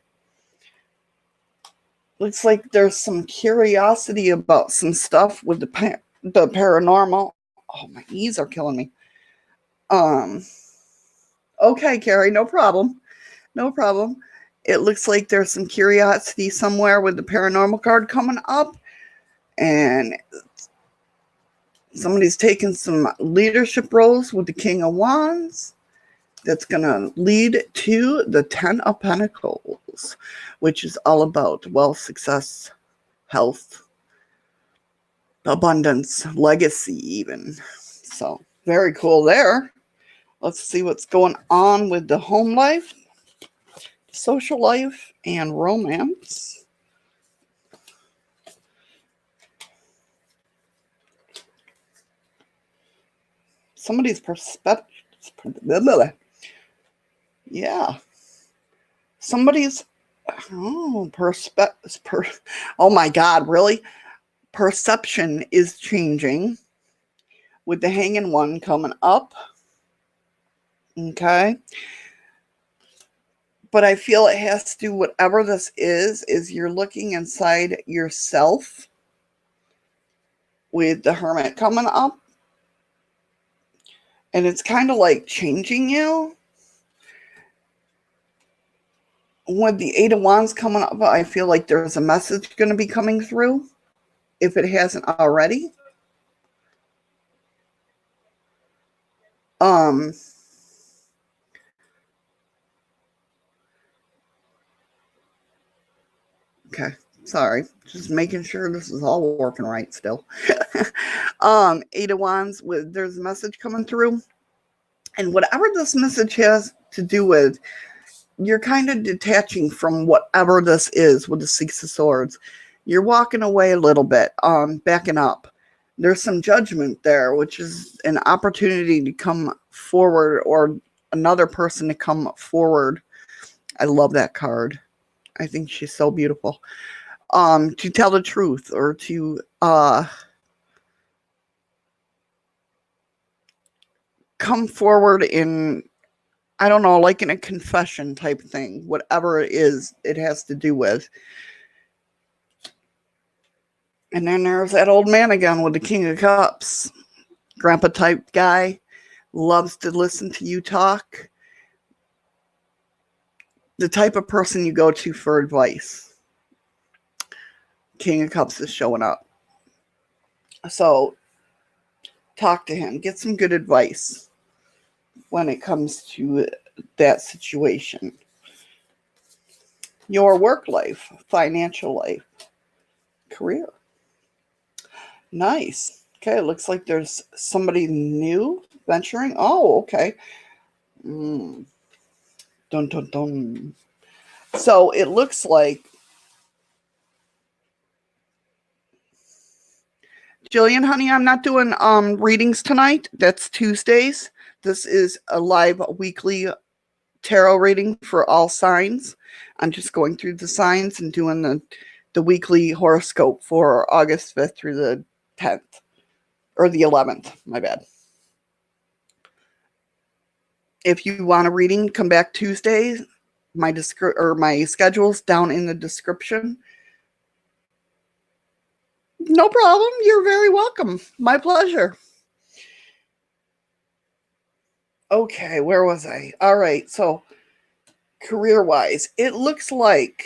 Looks like there's some curiosity about some stuff with the paranormal. Oh, my knees are killing me. Okay, Carrie, no problem. No problem. It looks like there's some curiosity somewhere with the paranormal card coming up. And somebody's taking some leadership roles with the King of Wands. That's going to lead to the 10 of Pentacles, which is all about wealth, success, health, abundance, legacy even. So very cool there. Let's see what's going on with the home life, social life, and romance. Somebody's perspective. Yeah. Somebody's oh my God, really? Perception is changing with the Hanging One coming up. Okay. But I feel it has to do, whatever this is you're looking inside yourself with the Hermit coming up. And it's kind of like changing you. With the 8 of Wands coming up, I feel like there's a message going to be coming through, if it hasn't already. Okay, sorry. Just making sure this is all working right still. 8 of Wands, there's a message coming through. And whatever this message has to do with, you're kind of detaching from whatever this is with the 6 of Swords. You're walking away a little bit, backing up. There's some judgment there, which is an opportunity to come forward, or another person to come forward. I love that card. I think she's so beautiful. To tell the truth, or to come forward in, I don't know, like in a confession type thing, whatever it is it has to do with. And then there's that old man again with the King of Cups. Grandpa type guy, loves to listen to you talk. The type of person you go to for advice. King of Cups is showing up. So talk to him. Get some good advice when it comes to that situation. Your work life, financial life, career. Nice. Okay, it looks like there's somebody new venturing. Oh, okay. Dun, dun, dun. So it looks like, Jillian, honey, I'm not doing readings tonight. That's Tuesdays. This is a live weekly tarot reading for all signs. I'm just going through the signs and doing the weekly horoscope for August 5th through the 10th. Or the 11th, my bad. If you want a reading, come back Tuesday. My schedule's down in the description. No problem. You're very welcome. My pleasure. Okay, where was I? All right, so career-wise, it looks like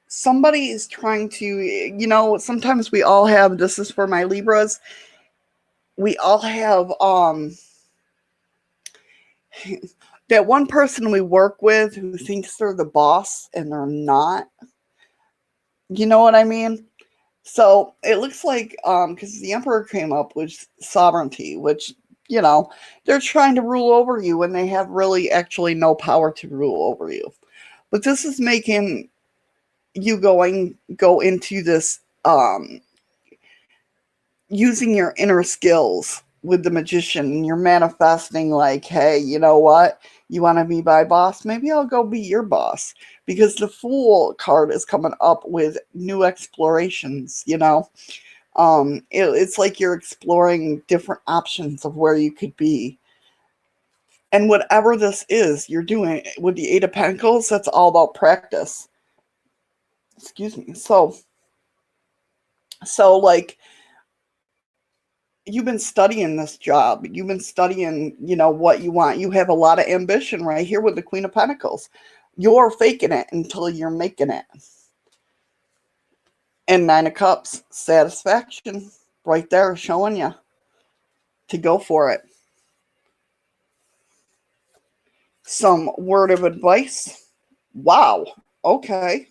somebody is trying to, sometimes we all have, this is for my Libras, we all have that one person we work with who thinks they're the boss and they're not. You know what I mean? So it looks like, because the Emperor came up with sovereignty, which, they're trying to rule over you when they have really actually no power to rule over you. But this is making you go into this, using your inner skills with the Magician, and you're manifesting like, hey, you know what? You want to be my boss? Maybe I'll go be your boss. Because the Fool card is coming up with new explorations, It's like you're exploring different options of where you could be. And whatever this is you're doing with the Eight of Pentacles, that's all about practice. Excuse me. So like, you've been studying this job. You've been studying, what you want. You have a lot of ambition right here with the Queen of Pentacles. You're faking it until you're making it. And Nine of Cups, satisfaction right there showing you to go for it. Some word of advice. Wow. Okay.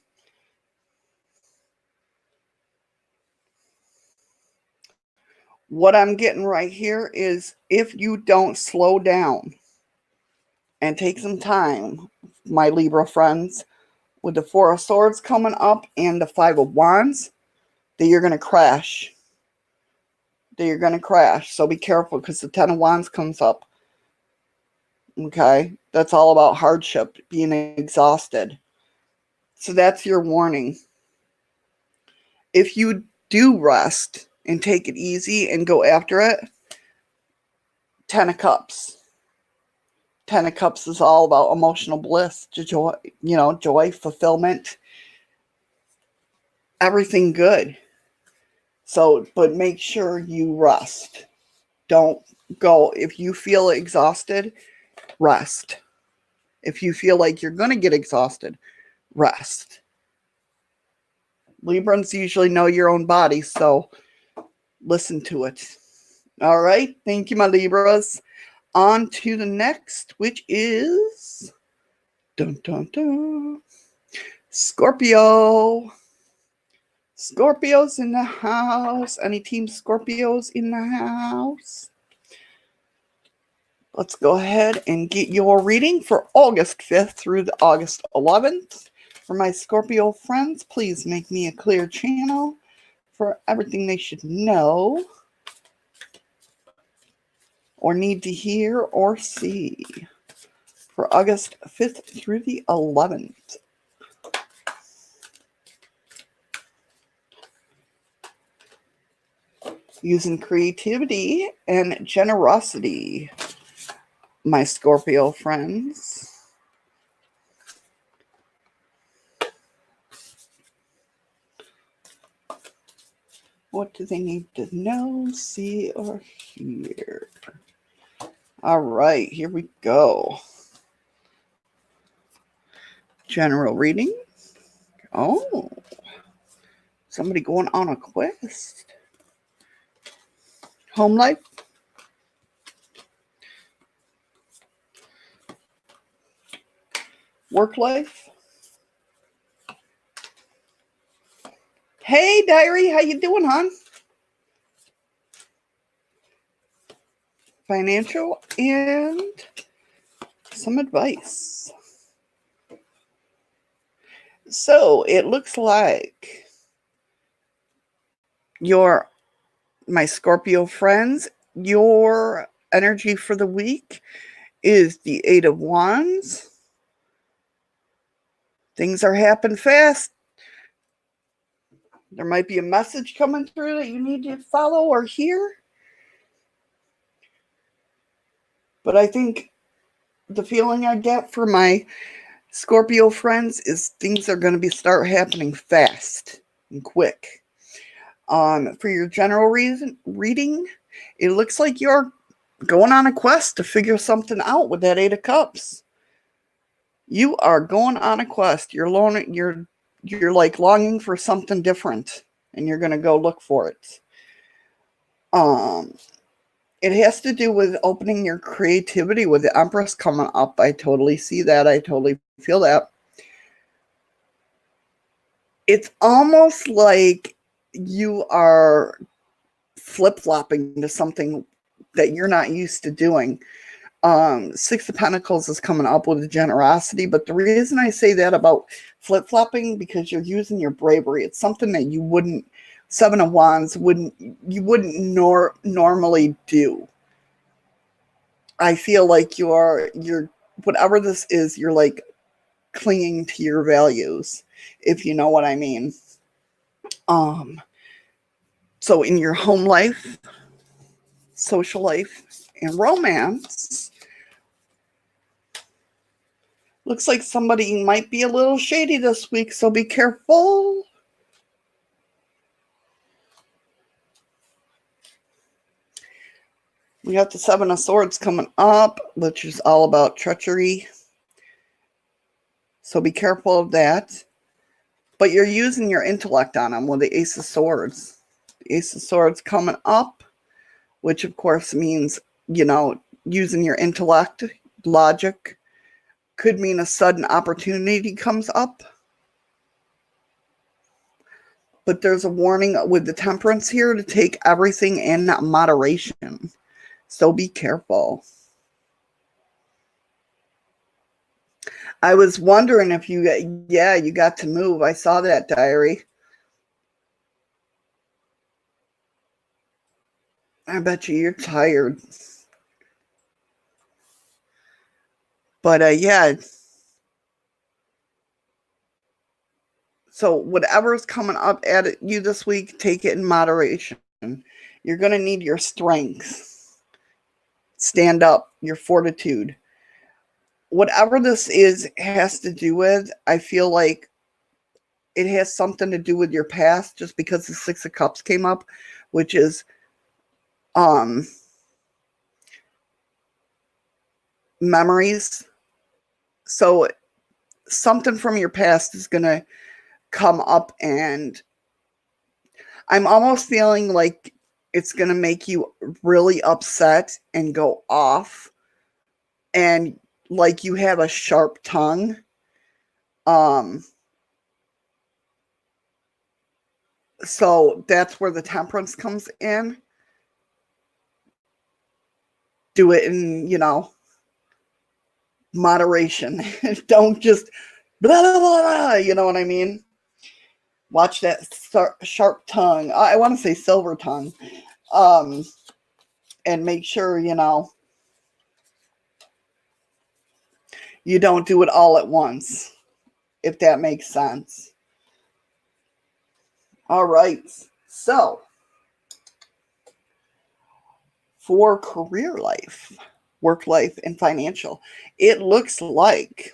What I'm getting right here is if you don't slow down and take some time, my Libra friends, with the Four of Swords coming up and the Five of Wands, that you're going to crash. So be careful because the Ten of Wands comes up. Okay? That's all about hardship, being exhausted. So that's your warning. If you do rest and take it easy and go after it, Ten of Cups. Ten of Cups is all about emotional bliss, joy, joy, fulfillment, everything good. So, but make sure you rest. Don't go. If you feel exhausted, rest. If you feel like you're going to get exhausted, rest. Librans usually know your own body, so listen to it. All right. Thank you, my Libras. On to the next, which is dun, dun, dun, Scorpio. Scorpios in the house. Any team Scorpios in the house? Let's go ahead and get your reading for August 5th through the August 11th. For my Scorpio friends, please make me a clear channel for everything they should know or need to hear or see for August 5th through the 11th. Using creativity and generosity, my Scorpio friends. What do they need to know, see, or hear? All right, here we go. General reading. Oh, somebody going on a quest. Home life. Work life. Hey, Diary, how you doing, hon? Financial and some advice. So it looks like you're my Scorpio friends, your energy for the week is the Eight of Wands. Things are happening fast. There might be a message coming through that you need to follow or hear. But I think the feeling I get for my Scorpio friends is things are going to start happening fast and quick. For your general reading, it looks like you're going on a quest to figure something out with that Eight of Cups. You are going on a quest. You're like longing for something different, and you're going to go look for it. It has to do with opening your creativity with the Empress coming up. I totally see that. I totally feel that. It's almost like you are flip-flopping to something that you're not used to doing. Six of Pentacles is coming up with generosity, but the reason I say that about flip-flopping, because you're using your bravery. It's something that you wouldn't, Seven of Wands, wouldn't normally do. I feel like you're whatever this is, you're like clinging to your values, if you know what I mean. So in your home life, social life, and romance, looks like somebody might be a little shady this week, so be careful. We got the Seven of Swords coming up, which is all about treachery. So be careful of that. But you're using your intellect on them with the Ace of Swords. The Ace of Swords coming up, which of course means, using your intellect, logic. Could mean a sudden opportunity comes up. But there's a warning with the Temperance here to take everything in moderation. So be careful. I was wondering if you got to move. I saw that, diary. I bet you're tired. But yeah. So whatever's coming up at you this week, take it in moderation. You're going to need your strength. Stand up, your fortitude. Whatever this is has to do with, I feel like it has something to do with your past, just because the Six of Cups came up, which is memories. So something from your past is going to come up, and I'm almost feeling like it's going to make you really upset and go off, and like you have a sharp tongue. So that's where the Temperance comes in. Do it in, moderation. Don't just blah, blah, blah, blah, you know what I mean? Watch that sharp tongue. I want to say silver tongue. And make sure, you don't do it all at once, if that makes sense. All right. So, for career life, work life, and financial, it looks like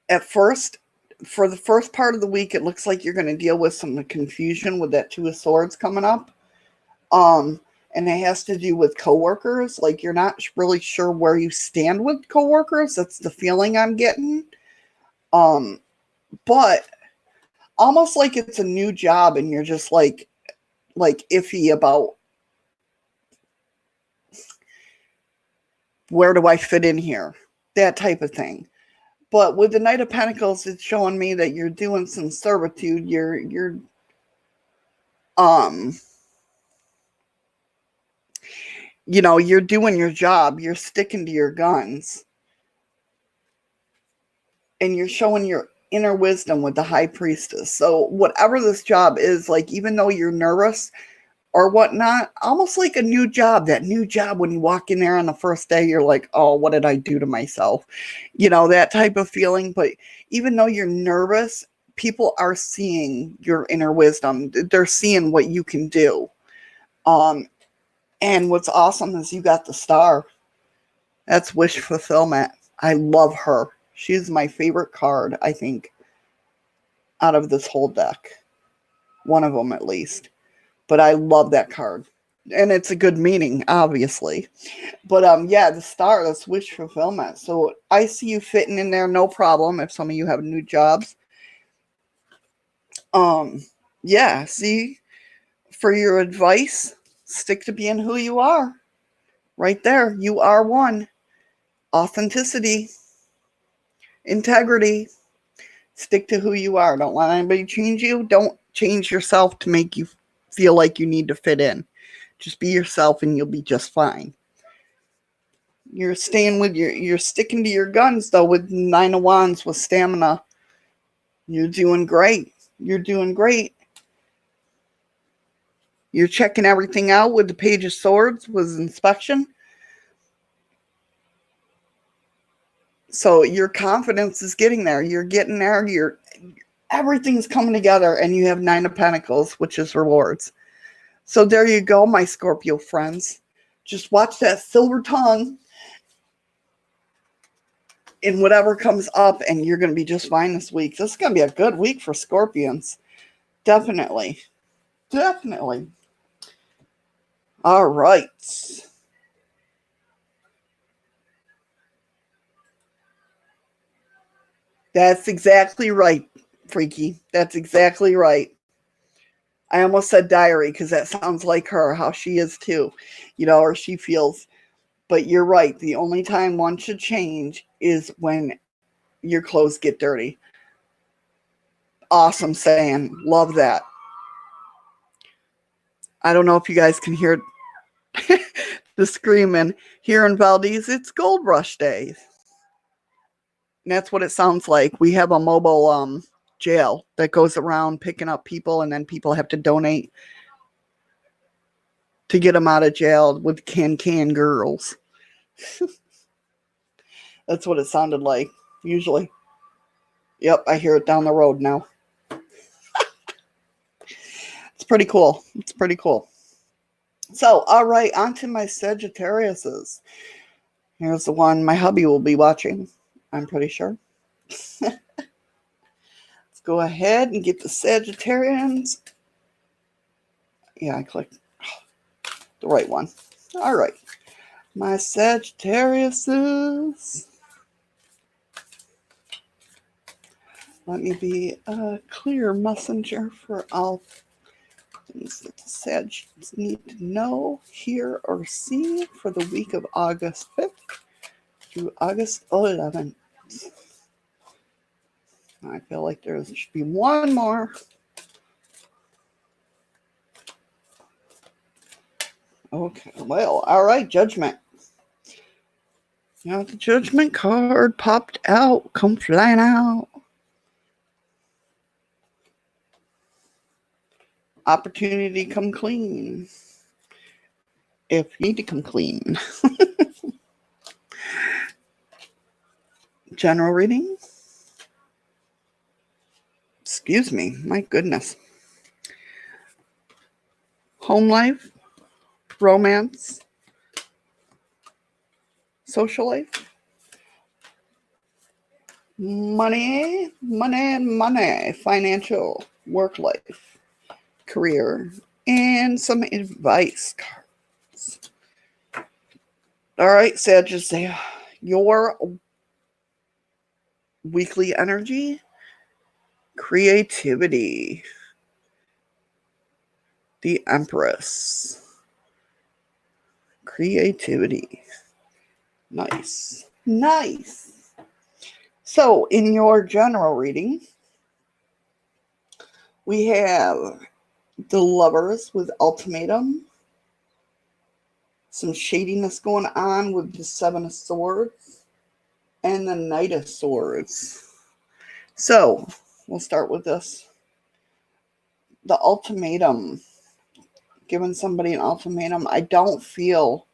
at first, for the first part of the week, it looks like you're going to deal with some confusion with that Two of Swords coming up. And it has to do with coworkers. Like, you're not really sure where you stand with coworkers. That's the feeling I'm getting. But almost like it's a new job and you're just like iffy about where do I fit in here? That type of thing. But with the Knight of Pentacles, it's showing me that you're doing some servitude. You're doing your job. You're sticking to your guns. And you're showing inner wisdom with the high priestess. So whatever this job is, like, even though you're nervous or whatnot, almost like a new job, that new job when you walk in there on the first day, you're like, oh, what did I do to myself? You know, that type of feeling. But even though you're nervous, people are seeing your inner wisdom. They're seeing what you can do. And what's awesome is you got the star. That's wish fulfillment. I love her. She's my favorite card, I think, out of this whole deck. One of them, at least. But I love that card. And it's a good meaning, obviously. But yeah, the star, that's wish fulfillment. So I see you fitting in there, no problem, if some of you have new jobs. Yeah, see, for your advice, stick to being who you are. Right there, you are one. Authenticity, integrity. Stick to who you are. Don't let anybody change you. Don't change yourself to make you feel like you need to fit in. Just be yourself and you'll be just fine. You're staying with you're sticking to your guns though with 9 of Wands with stamina. You're doing great. You're doing great. You're checking everything out with the Page of Swords with inspection. So your confidence is getting there. You're getting there. Everything's coming together and you have 9 of Pentacles, which is rewards. So there you go, my Scorpio friends. Just watch that silver tongue in whatever comes up and you're going to be just fine this week. This is going to be a good week for Scorpions. Definitely. Definitely. All right. That's exactly right, Freaky. That's exactly right. I almost said diary because that sounds like her, how she is too, you know, or she feels. But you're right. The only time one should change is when your clothes get dirty. Awesome saying. Love that. I don't know if you guys can hear the screaming. Here in Valdez, it's Gold Rush Day. And that's what it sounds like. We have a mobile jail that goes around picking up people, and then people have to donate to get them out of jail with can girls. That's what it sounded like, usually. Yep, I hear it down the road now. It's pretty cool. It's pretty cool. So, all right, on to my Sagittariuses. Here's the one my hubby will be watching, I'm pretty sure. Let's go ahead and get the Sagittarians. Yeah, I clicked the right one. All right. My Sagittariuses. Let me be a clear messenger for all things that the Sagittarians need to know, hear, or see for the week of August 5th through August 11th. I feel like there should be one more. Okay, well, all right, Judgment. Now the Judgment card popped out. Come flying out. Opportunity to come clean. If you need to come clean. General reading. Excuse me. My goodness. Home life. Romance. Social life. Money. Financial. Work life. Career. And some advice cards. All right, Sagittarius. Your weekly energy. Creativity. The Empress. Creativity. Nice. Nice. So, in your general reading, we have the Lovers with Ultimatum. Some shadiness going on with the Seven of Swords and the Knight of Swords. So we'll start with this. The ultimatum. Giving somebody an ultimatum. I don't feel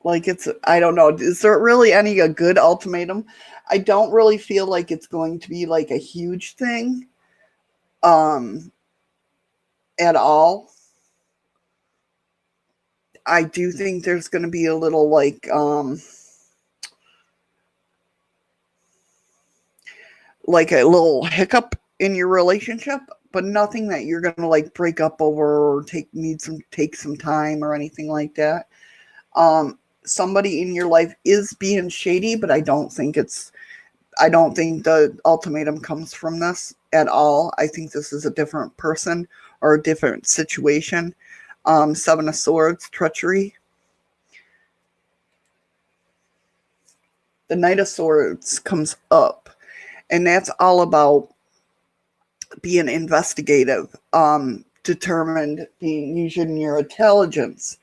like it's, I don't know. Is there really a good ultimatum? I don't really feel like it's going to be like a huge thing at all. I do think there's going to be a little like a little hiccup in your relationship, but nothing that you're going to like break up over or take some time or anything like that. Somebody in your life is being shady, but I don't think the ultimatum comes from this at all. I think this is a different person or a different situation. Seven of Swords, treachery. The Knight of Swords comes up, and that's all about being investigative, determined, using your intelligence.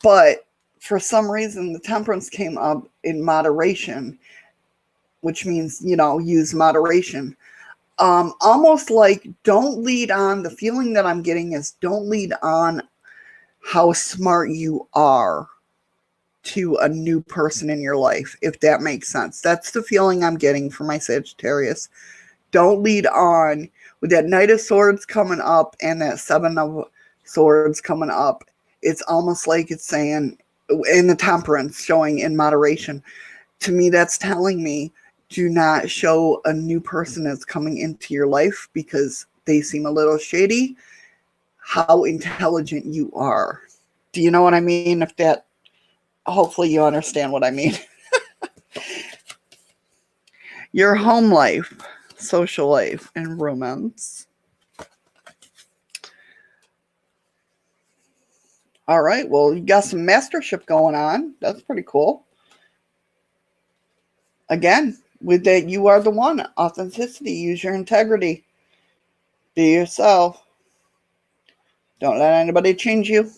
But for some reason, the Temperance came up in moderation, which means, use moderation. Almost like don't lead on. The feeling that I'm getting is don't lead on how smart you are to a new person in your life, if that makes sense. That's the feeling I'm getting from my Sagittarius. Don't lead on with that Knight of Swords coming up and that Seven of Swords coming up. It's almost like it's saying, in the Temperance showing in moderation. To me, that's telling me do not show a new person that's coming into your life because they seem a little shady how intelligent you are. Do you know what I mean? Hopefully you understand what I mean. Your home life, social life, and romance. All right, well, you got some mastership going on. That's pretty cool. Again, with that, you are the one. Authenticity. Use your integrity. Be yourself. Don't let anybody change you.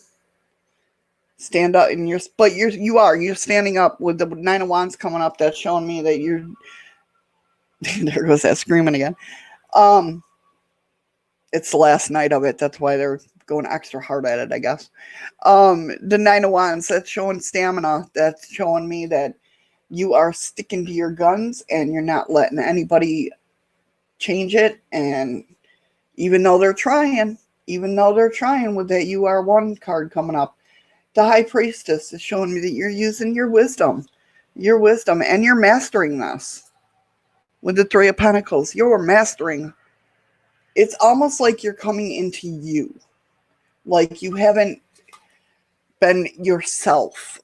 Stand up in your, but you're standing up with the Nine of Wands coming up. That's showing me that you're, there goes that screaming again. It's the last night of it. That's why they're going extra hard at it, I guess. The Nine of Wands, that's showing stamina. That's showing me that you are sticking to your guns and you're not letting anybody change it. And even though they're trying with that you are one card coming up, the High Priestess is showing me that you're using your wisdom, and you're mastering this. With the Three of Pentacles, you're mastering. It's almost like you're coming into you. Like you haven't been yourself,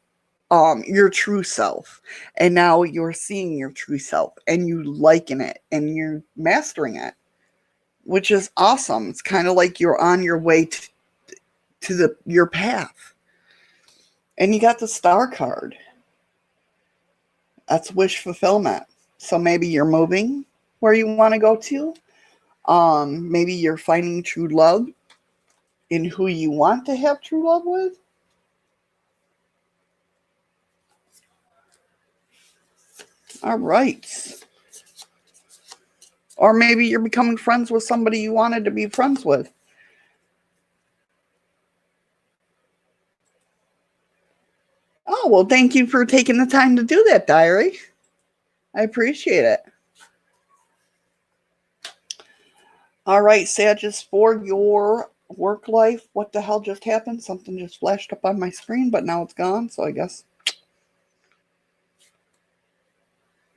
your true self. And now you're seeing your true self and you liking it and you're mastering it, which is awesome. It's kind of like you're on your way to your path. And you got the Star card. That's wish fulfillment. So maybe you're moving where you want to go to. Maybe you're finding true love in who you want to have true love with. All right. Or maybe you're becoming friends with somebody you wanted to be friends with. Oh, well, thank you for taking the time to do that, diary. I appreciate it. All right, Sagittarius, for your work life, what the hell just happened? Something just flashed up on my screen, but now it's gone, so I guess.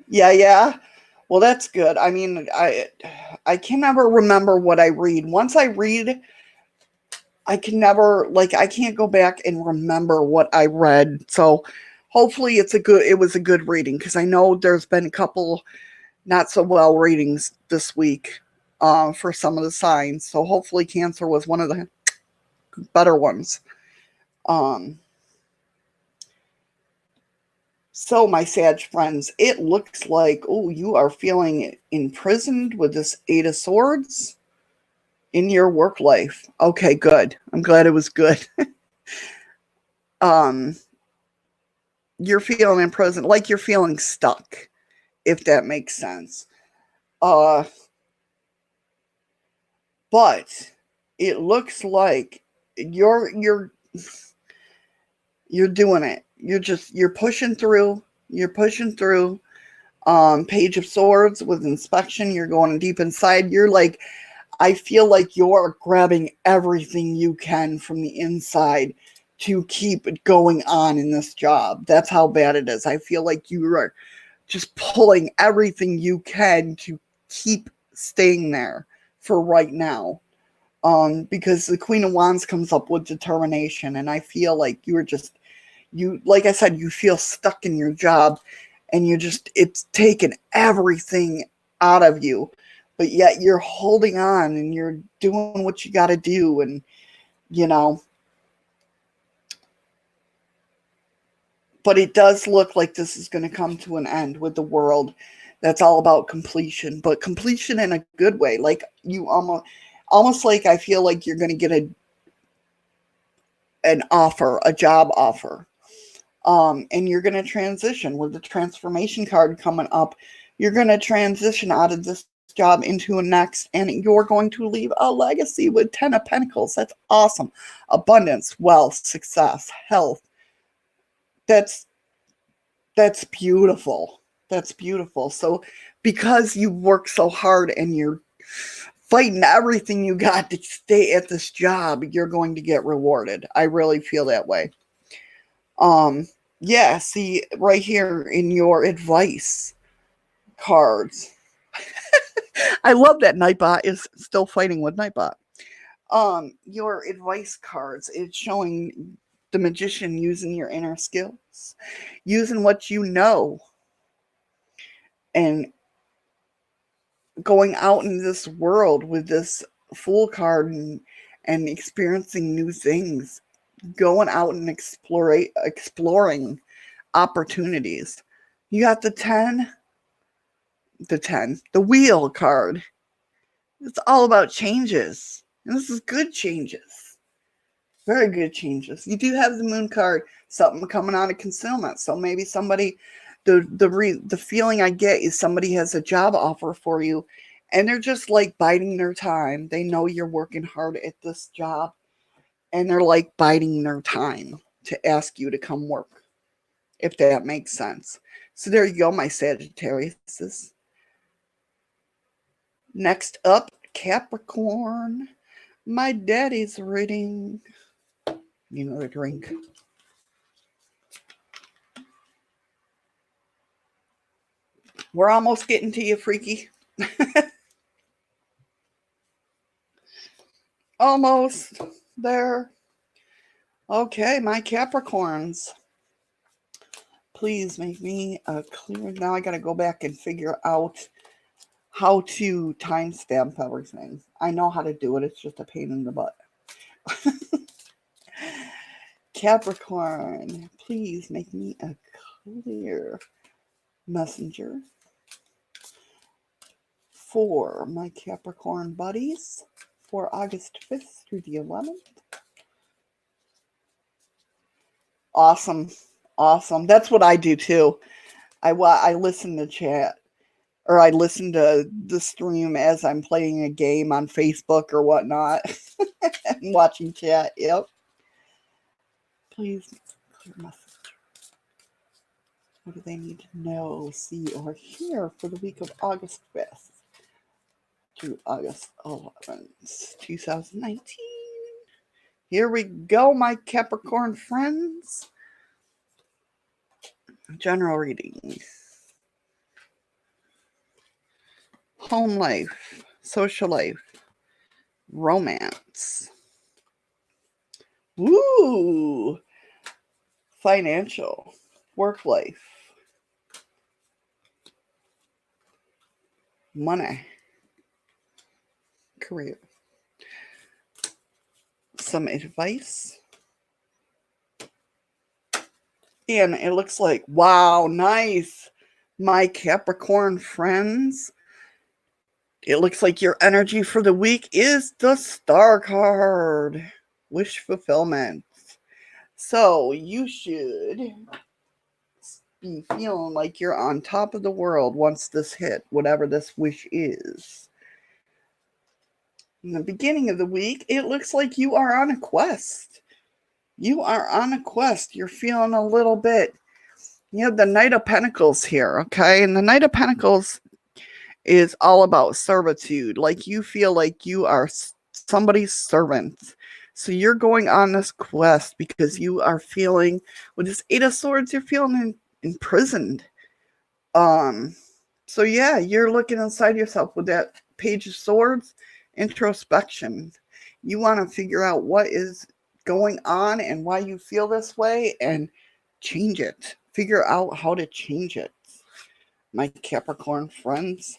Yeah. Well, that's good. I mean, I can never remember what I read. Once I read, I can never, I can't go back and remember what I read. So hopefully it was a good reading, because I know there's been a couple not so well readings this week for some of the signs. So hopefully Cancer was one of the better ones. So my Sag friends, it looks like, you are feeling imprisoned with this Eight of Swords in your work life. Okay, good. I'm glad it was good. You're feeling imprisoned, like you're feeling stuck if that makes sense. But it looks like you're doing it. You're pushing through. You're pushing through. Page of Swords with inspection. You're going deep inside. You're like, I feel like you're grabbing everything you can from the inside to keep it going on in this job. That's how bad it is. I feel like you are just pulling everything you can to keep staying there for right now. Because the Queen of Wands comes up with determination, and I feel like like I said, you feel stuck in your job, and it's taken everything out of you, but yet you're holding on and you're doing what you got to do. And, but it does look like this is going to come to an end with the world. That's all about completion, but completion in a good way. Like you almost like I feel like you're going to get an offer, a job offer. And you're going to transition with the transformation card coming up. You're going to transition out of this job into a next, and you're going to leave a legacy with 10 of Pentacles. That's awesome. Abundance, wealth, success, health. That's beautiful. That's beautiful. So because you work so hard and you're fighting everything you got to stay at this job, you're going to get rewarded. I really feel that way. Yeah, see right here in your advice cards. I love that Nightbot is still fighting with Nightbot. Your advice cards, it's showing the Magician using your inner skills, using what you know, and going out in this world with this Fool card and experiencing new things, going out and exploring opportunities. You got the 10, the Wheel card. It's all about changes. And this is good changes. Very good changes. You do have the Moon card, something coming out of concealment. So maybe somebody, the feeling I get is somebody has a job offer for you, and they're just like biding their time. They know you're working hard at this job, and they're like biding their time to ask you to come work, if that makes sense. So there you go, my Sagittariuses. Next up, Capricorn. My daddy's reading. You know the drink. We're almost getting to you, Freaky. Almost there. Okay, my Capricorns. Please make me a clear. Now I got to go back and figure out how to timestamp everything. I know how to do it. It's just a pain in the butt. Capricorn, please make me a clear messenger for my Capricorn buddies for August 5th through the 11th. Awesome. Awesome. That's what I do too. I listen to chat, or I listen to the stream as I'm playing a game on Facebook or whatnot. And watching chat. Yep. Please clear message. What do they need to know, see, or hear for the week of August 5th to August 11th, 2019? Here we go, my Capricorn friends. General reading. Home life, social life, romance. Woo! Financial, work life, money, career. Some advice. And it looks like, wow, nice. My Capricorn friends. It looks like your energy for the week is the Star card. Wish fulfillment. So you should be feeling like you're on top of the world once this hit, whatever this wish is. In the beginning of the week, it looks like you are on a quest. You are on a quest. You're feeling a little bit. You have the Knight of Pentacles here, okay? And the Knight of Pentacles is all about servitude. Like you feel like you are somebody's servant. So you're going on this quest because you are feeling, with this Eight of Swords, you're feeling imprisoned. So yeah, you're looking inside yourself with that Page of Swords, introspection. You want to figure out what is going on and why you feel this way and change it. Figure out how to change it, my Capricorn friends.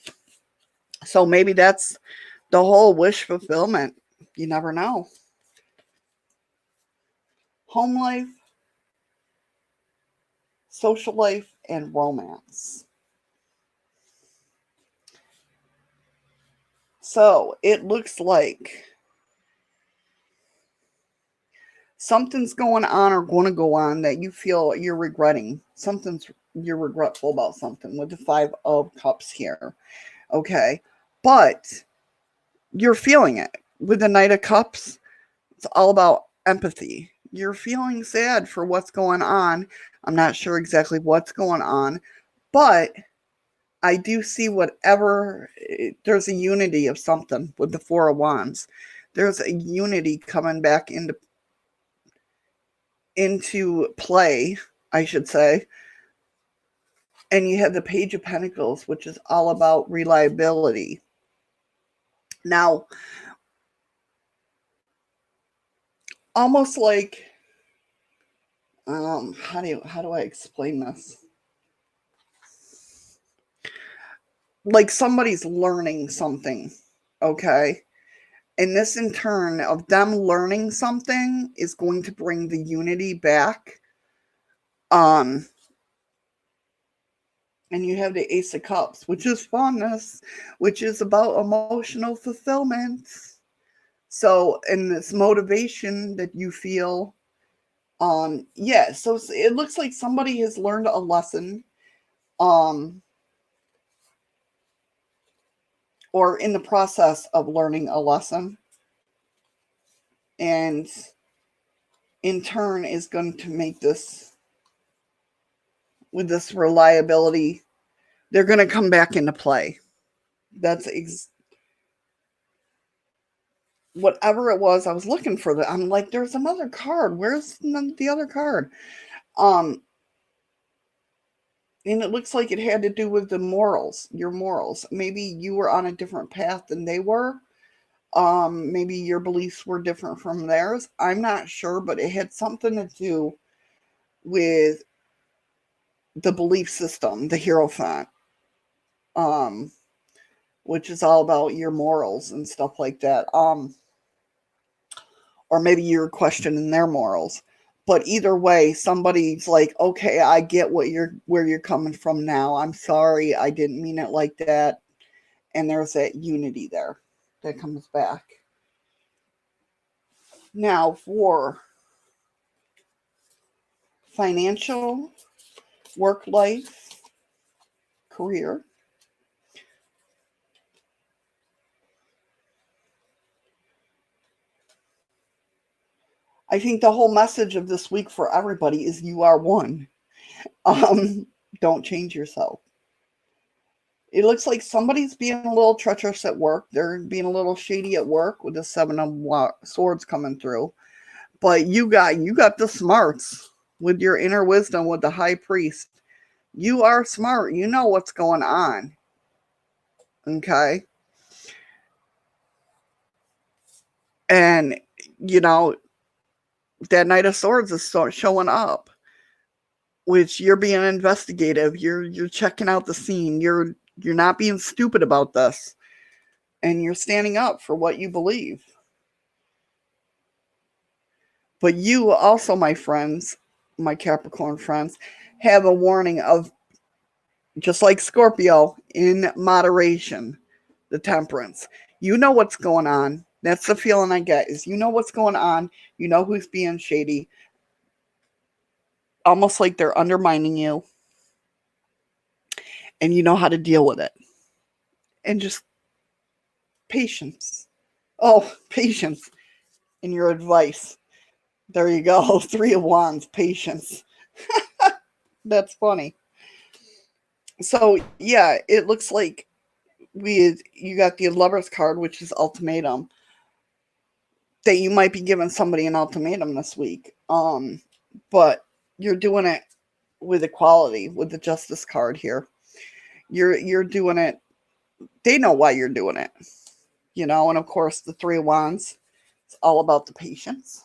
So maybe that's the whole wish fulfillment. You never know. Home life, social life, and romance. So it looks like something's going on or going to go on that you feel you're regretting. You're regretful about something with the Five of Cups here. Okay. But you're feeling it. With the Knight of Cups, it's all about empathy. You're feeling sad for what's going on. I'm not sure exactly what's going on, but I do see there's a unity of something with the Four of Wands. There's a unity coming back into play, I should say. And you have the Page of Pentacles, which is all about reliability. Now, almost like, how do I explain this? Like somebody's learning something, okay? And this in turn of them learning something is going to bring the unity back. And you have the Ace of Cups, which is fondness, which is about emotional fulfillment. So, in this motivation that you feel, yeah, so it looks like somebody has learned a lesson, or in the process of learning a lesson, and in turn is going to make this, with this reliability, they're going to come back into play. That's whatever it was I was looking for. That I'm like, there's another card. Where's the other card? And it looks like it had to do with the morals, your morals. Maybe you were on a different path than they were. Maybe your beliefs were different from theirs. I'm not sure, but it had something to do with the belief system, the Hierophant, which is all about your morals and stuff like that. Or maybe you're questioning their morals. But either way, somebody's like, okay, I get where you're coming from now. I'm sorry, I didn't mean it like that. And there's that unity there that comes back. Now for financial, work life, career. I think the whole message of this week for everybody is you are one. Don't change yourself. It looks like somebody's being a little treacherous at work. They're being a little shady at work with the Seven of Swords coming through. But you got the smarts with your inner wisdom with the High Priest. You are smart. You know what's going on. Okay? And, that Knight of Swords is showing up. Which you're being investigative. You're checking out the scene. You're not being stupid about this. And you're standing up for what you believe. But you also, my friends, my Capricorn friends, have a warning of, just like Scorpio, in moderation, the Temperance. You know what's going on. That's the feeling I get, is you know what's going on. You know who's being shady. Almost like they're undermining you. and you know how to deal with it. And just patience. Oh, patience in your advice. There you go. 3 of Wands, patience. That's funny. So, yeah, it looks like you got the Lover's card, which is ultimatum. That you might be giving somebody an ultimatum this week. But you're doing it with equality, with the Justice card here. You're doing it. They know why you're doing it. And of course the 3 of Wands, it's all about the patience.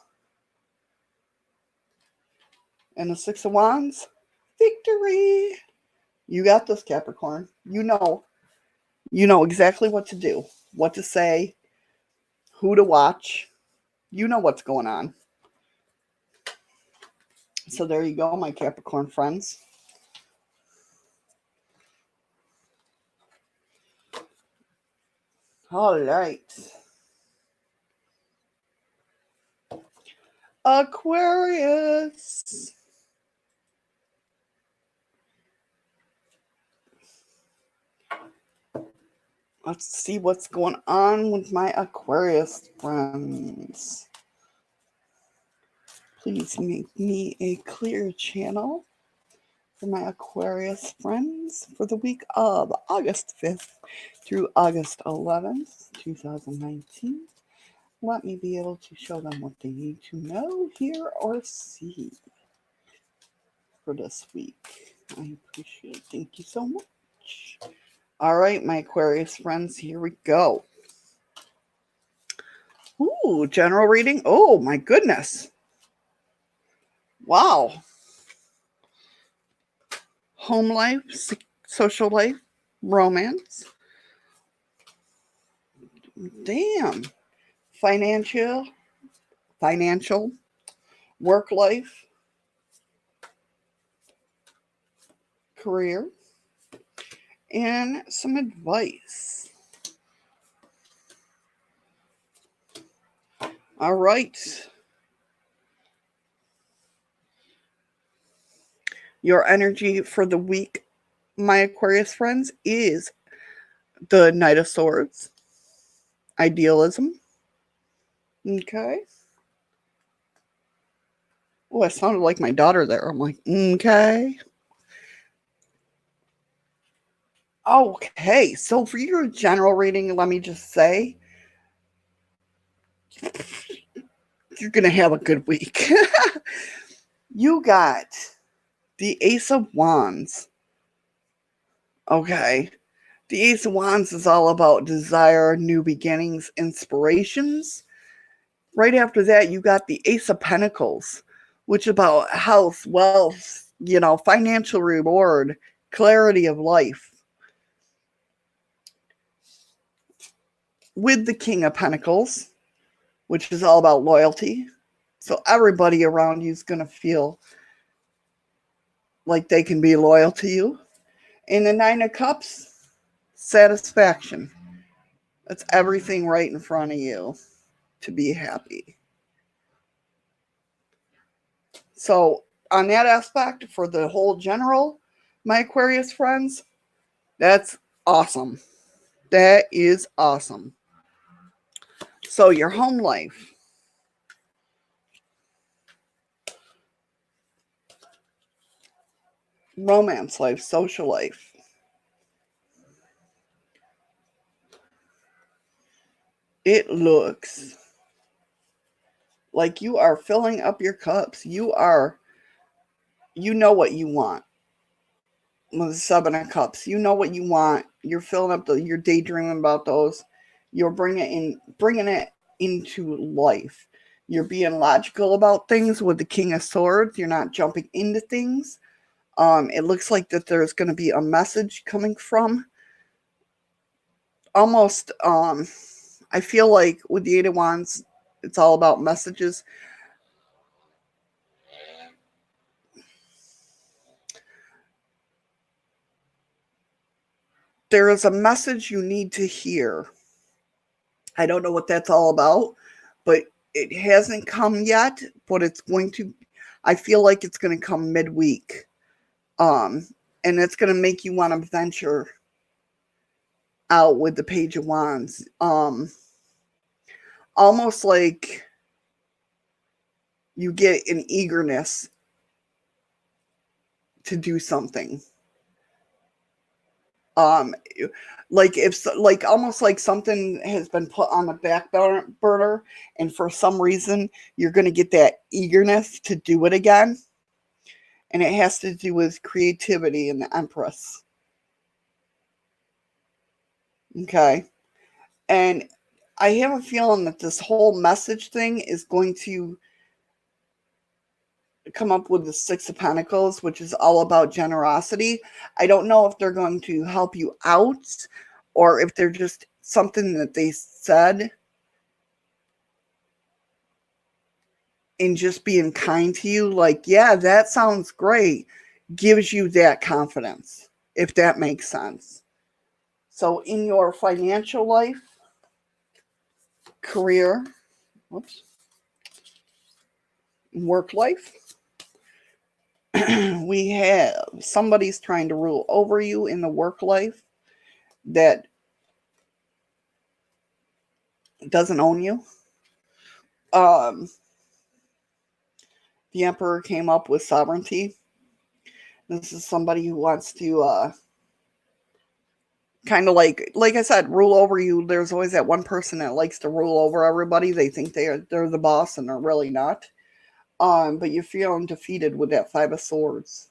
And the 6 of Wands, victory. You got this, Capricorn. You know exactly what to do, what to say, who to watch. You know what's going on. So there you go, my Capricorn friends. All right. Aquarius. Let's see what's going on with my Aquarius friends. Please make me a clear channel for my Aquarius friends for the week of August 5th through August 11th, 2019. Let me be able to show them what they need to know, hear, or see for this week. I appreciate it. Thank you so much. All right, my Aquarius friends, here we go. Ooh, general reading. Oh, my goodness. Wow. Home life, social life, romance. Damn. Financial, work life, career, and some advice. All right. Your energy for the week, my Aquarius friends, is the Knight of Swords, idealism. Okay. Oh, I sounded like my daughter there. I'm like, okay. Okay, so for your general reading, let me just say, you're going to have a good week. You got the Ace of Wands. Okay. The Ace of Wands is all about desire, new beginnings, inspirations. Right after that, you got the Ace of Pentacles, which is about health, wealth, financial reward, clarity of life. With the King of Pentacles, which is all about loyalty. So everybody around you is going to feel like they can be loyal to you. And the Nine of Cups, satisfaction. That's everything right in front of you to be happy. So on that aspect, for the whole general, my Aquarius friends, that's awesome. That is awesome. So your home life. Romance life, social life. It looks like you are filling up your cups. You know what you want. With the 7 of Cups, you know what you want. You're filling up you're daydreaming about those. You're bringing it into life. You're being logical about things with the King of Swords. You're not jumping into things. It looks like that there's going to be a message coming from. Almost, I feel like with the 8 of Wands, it's all about messages. There is a message you need to hear. I don't know what that's all about, but it hasn't come yet, but it's going to, I feel like it's going to come midweek. And it's going to make you want to venture out with the Page of Wands. Almost like you get an eagerness to do something. Like almost like something has been put on the back burner, and for some reason you're going to get that eagerness to do it again. And it has to do with creativity and the Empress. Okay. And I have a feeling that this whole message thing is going to come up with the Six of Pentacles, which is all about generosity. I don't know if they're going to help you out or if they're just something that they said and just being kind to you. Like, yeah, that sounds great. Gives you that confidence, if that makes sense. So in your financial life, career, work life, we have somebody's trying to rule over you in the work life that doesn't own you. The Emperor came up with sovereignty. This is somebody who wants to kind of like I said, rule over you. There's always that one person that likes to rule over everybody. They think they're the boss and they're really not. But you're feeling defeated with that Five of Swords.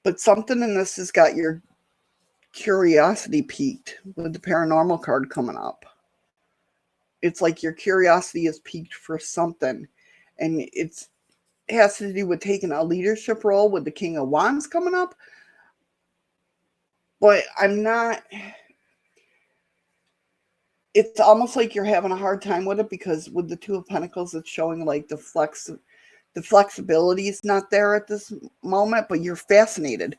But something in this has got your curiosity piqued with the paranormal card coming up. It's like your curiosity is piqued for something. And it has to do with taking a leadership role with the King of Wands coming up. But I'm not... It's almost like you're having a hard time with it because with the Two of Pentacles, it's showing like the flexibility is not there at this moment, but you're fascinated.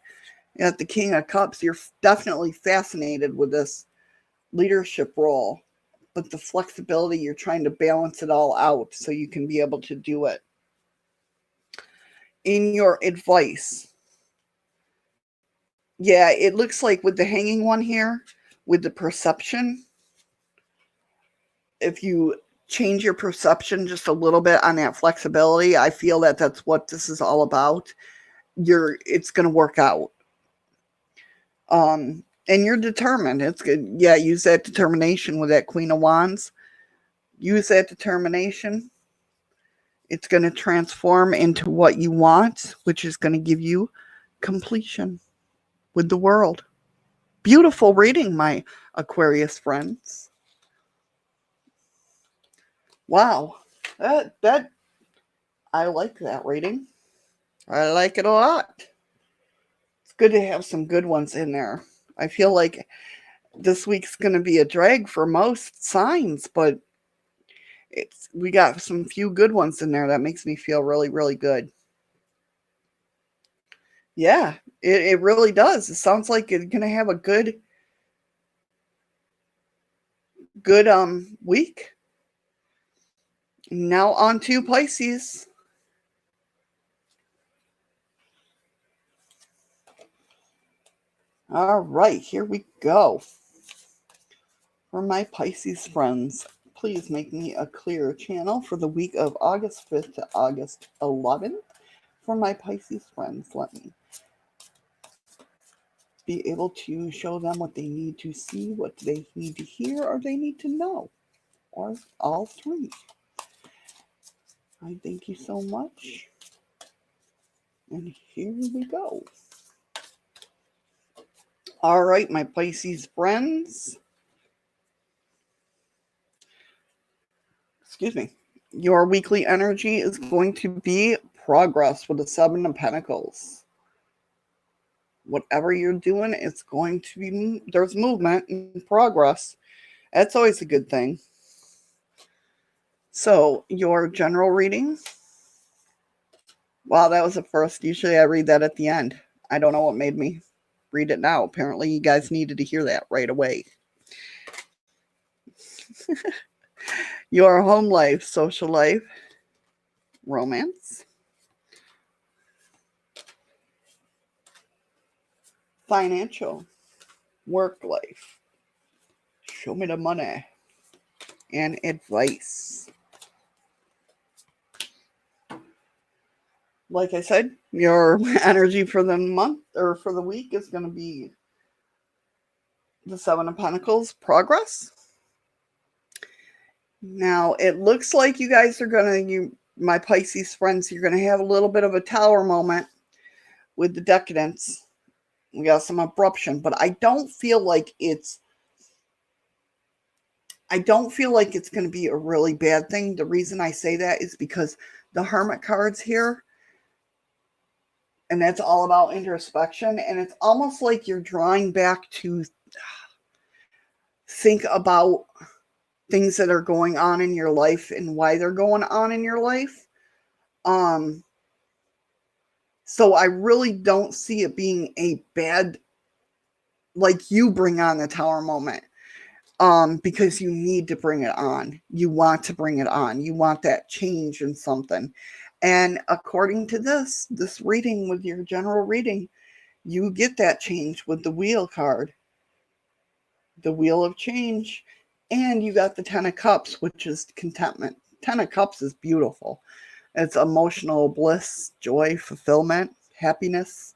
At the King of Cups, you're definitely fascinated with this leadership role, but the flexibility, you're trying to balance it all out so you can be able to do it. In your advice, yeah, it looks like with the Hanging one here, with the perception, if you change your perception just a little bit on that flexibility, I feel that that's what this is all about. It's going to work out. And you're determined. It's good. Yeah, use that determination with that Queen of Wands. Use that determination. It's going to transform into what you want, which is going to give you completion with the world. Beautiful reading, my Aquarius friends. Wow. That I like that reading. I like it a lot. It's good to have some good ones in there. I feel like this week's going to be a drag for most signs, but we got some few good ones in there that makes me feel really, really good. Yeah, it really does. It sounds like it's going to have a good week. Now on to Pisces. All right, here we go. For my Pisces friends, please make me a clear channel for the week of August 5th to August 11th. For my Pisces friends, let me be able to show them what they need to see, what they need to hear, or they need to know, or all three. I thank you so much. And here we go. All right, my Pisces friends. Excuse me. Your weekly energy is going to be progress with the Seven of Pentacles. Whatever you're doing, it's going to be, there's movement and progress. That's always a good thing. So, your general reading. Wow, that was the first. Usually I read that at the end. I don't know what made me read it now. Apparently you guys needed to hear that right away. Your home life, social life, romance, financial, work life, show me the money, and advice. Like I said, your energy for the month or for the week is going to be the Seven of Pentacles, progress. Now, it looks like you guys are going to, my Pisces friends, you're going to have a little bit of a tower moment with the decadence. We got some abruption, but I don't feel like it's going to be a really bad thing. The reason I say that is because the Hermit card's here, and that's all about introspection, and it's almost like you're drawing back to think about things that are going on in your life and why they're going on in your life. So I really don't see it being a bad, like you bring on the tower moment, because you need to bring it on. You want to bring it on. You want that change in something. And according to this reading, with your general reading, you get that change with the Wheel card, the Wheel of Change, and you got the Ten of Cups, which is contentment. Ten of Cups is beautiful. It's emotional bliss, joy, fulfillment, happiness.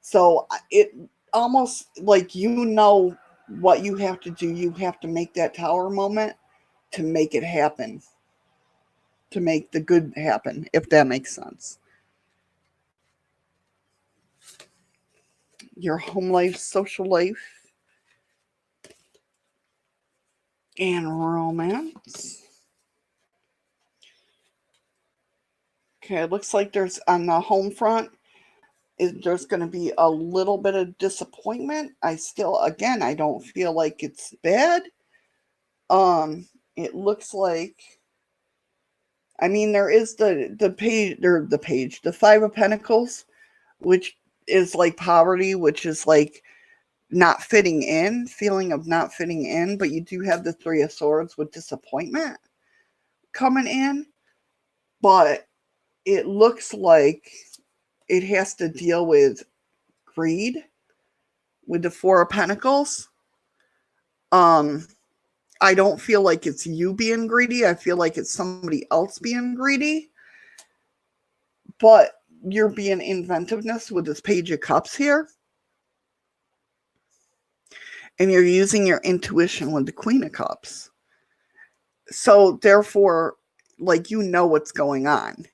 So it almost like you know what you have to do. You have to make that tower moment to make it happen, to make the good happen, if that makes sense. Your home life, social life, and romance. Okay, it looks like there's on the home front, there's going to be a little bit of disappointment. I don't feel like it's bad. It looks like, I mean, there is the Five of Pentacles, which is like poverty, which is like not fitting in, feeling of not fitting in, but you do have the Three of Swords with disappointment coming in, but it looks like it has to deal with greed with the Four of Pentacles. I don't feel like it's you being greedy. I feel like it's somebody else being greedy. But you're being inventiveness with this Page of Cups here. And you're using your intuition with the Queen of Cups. So therefore, like, you know what's going on.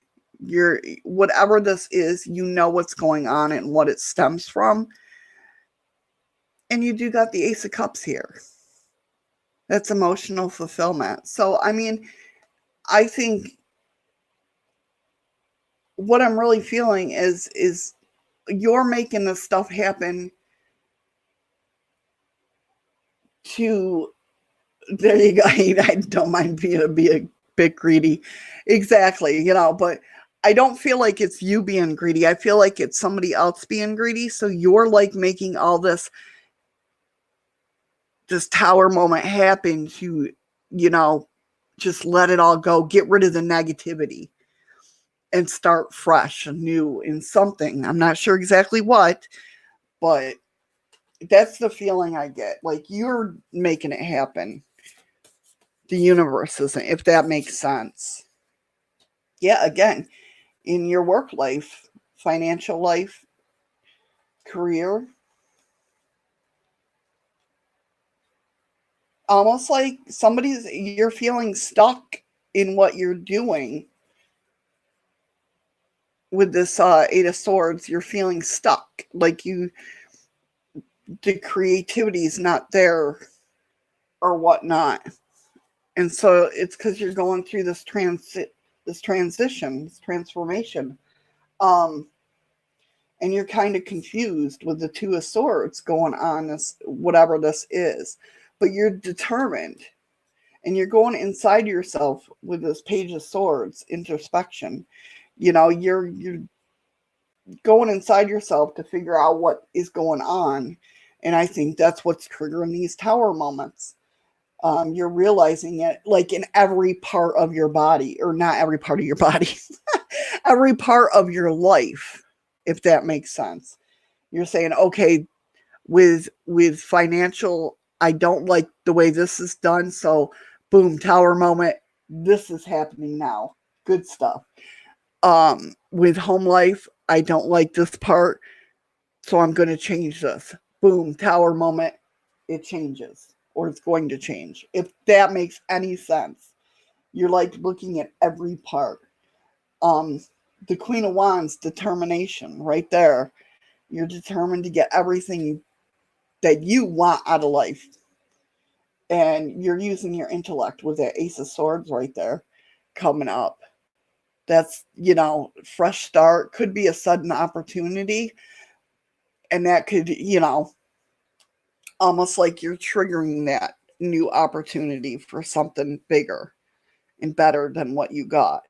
Whatever this is, you know what's going on and what it stems from. And you do got the Ace of Cups here. That's emotional fulfillment. So, I mean, I think what I'm really feeling is you're making this stuff happen to, there you go. I don't mind being a bit greedy. Exactly, but I don't feel like it's you being greedy. I feel like it's somebody else being greedy. So you're like making all this tower moment happen to, just let it all go, get rid of the negativity and start fresh and new in something. I'm not sure exactly what, but that's the feeling I get. Like, you're making it happen. The universe isn't, if that makes sense. Yeah, again, in your work life, financial life, career, almost like you're feeling stuck in what you're doing with this Eight of Swords. You're feeling stuck, like the creativity is not there or whatnot. And so it's because you're going through this transition, this transformation. And you're kind of confused with the Two of Swords going on, this, whatever this is. But you're determined. And you're going inside yourself with this Page of Swords, introspection. You're going inside yourself to figure out what is going on. And I think that's what's triggering these tower moments. You're realizing it like in every part of your body, or not every part of your body, every part of your life, if that makes sense. You're saying, okay, with financial, I don't like the way this is done, so boom, tower moment, this is happening now. Good stuff. With home life, I don't like this part, so I'm going to change this. Boom, tower moment, it changes, or it's going to change. If that makes any sense. You're like looking at every part. The Queen of Wands, determination, right there. You're determined to get everything that you want out of life. And you're using your intellect with that Ace of Swords right there coming up. That's, fresh start, could be a sudden opportunity. And that could, almost like you're triggering that new opportunity for something bigger and better than what you got.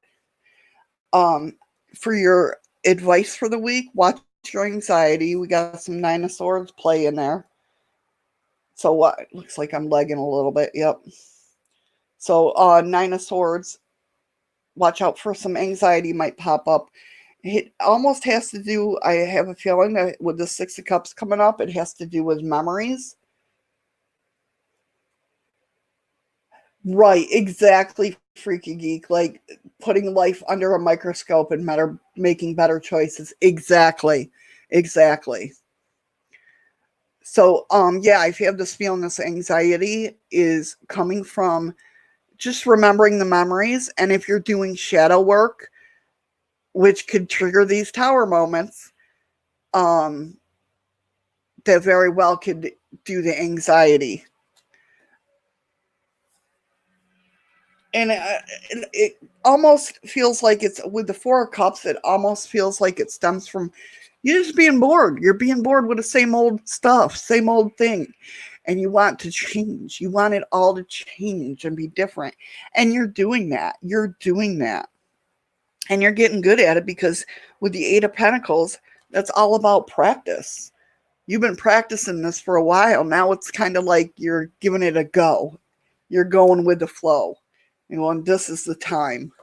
For your advice for the week, watch your anxiety. We got some Nine of Swords play in there. So what? Looks like I'm lagging a little bit. Yep. So Nine of Swords, watch out for some anxiety might pop up. It almost has to do, I have a feeling that with the Six of Cups coming up, it has to do with memories. Right, exactly, Freaky Geek. Like putting life under a microscope and making better choices. Exactly. So, yeah, I have this feeling this anxiety is coming from just remembering the memories. And if you're doing shadow work, which could trigger these tower moments, that very well could do the anxiety. And it almost feels like it's with the Four of Cups, it almost feels like it stems from you just being bored. You're being bored with the same old stuff, same old thing. And you want to change. You want it all to change and be different. And you're doing that. And you're getting good at it because with the Eight of Pentacles, that's all about practice. You've been practicing this for a while. Now it's kind of like you're giving it a go. You're going with the flow. And this is the time.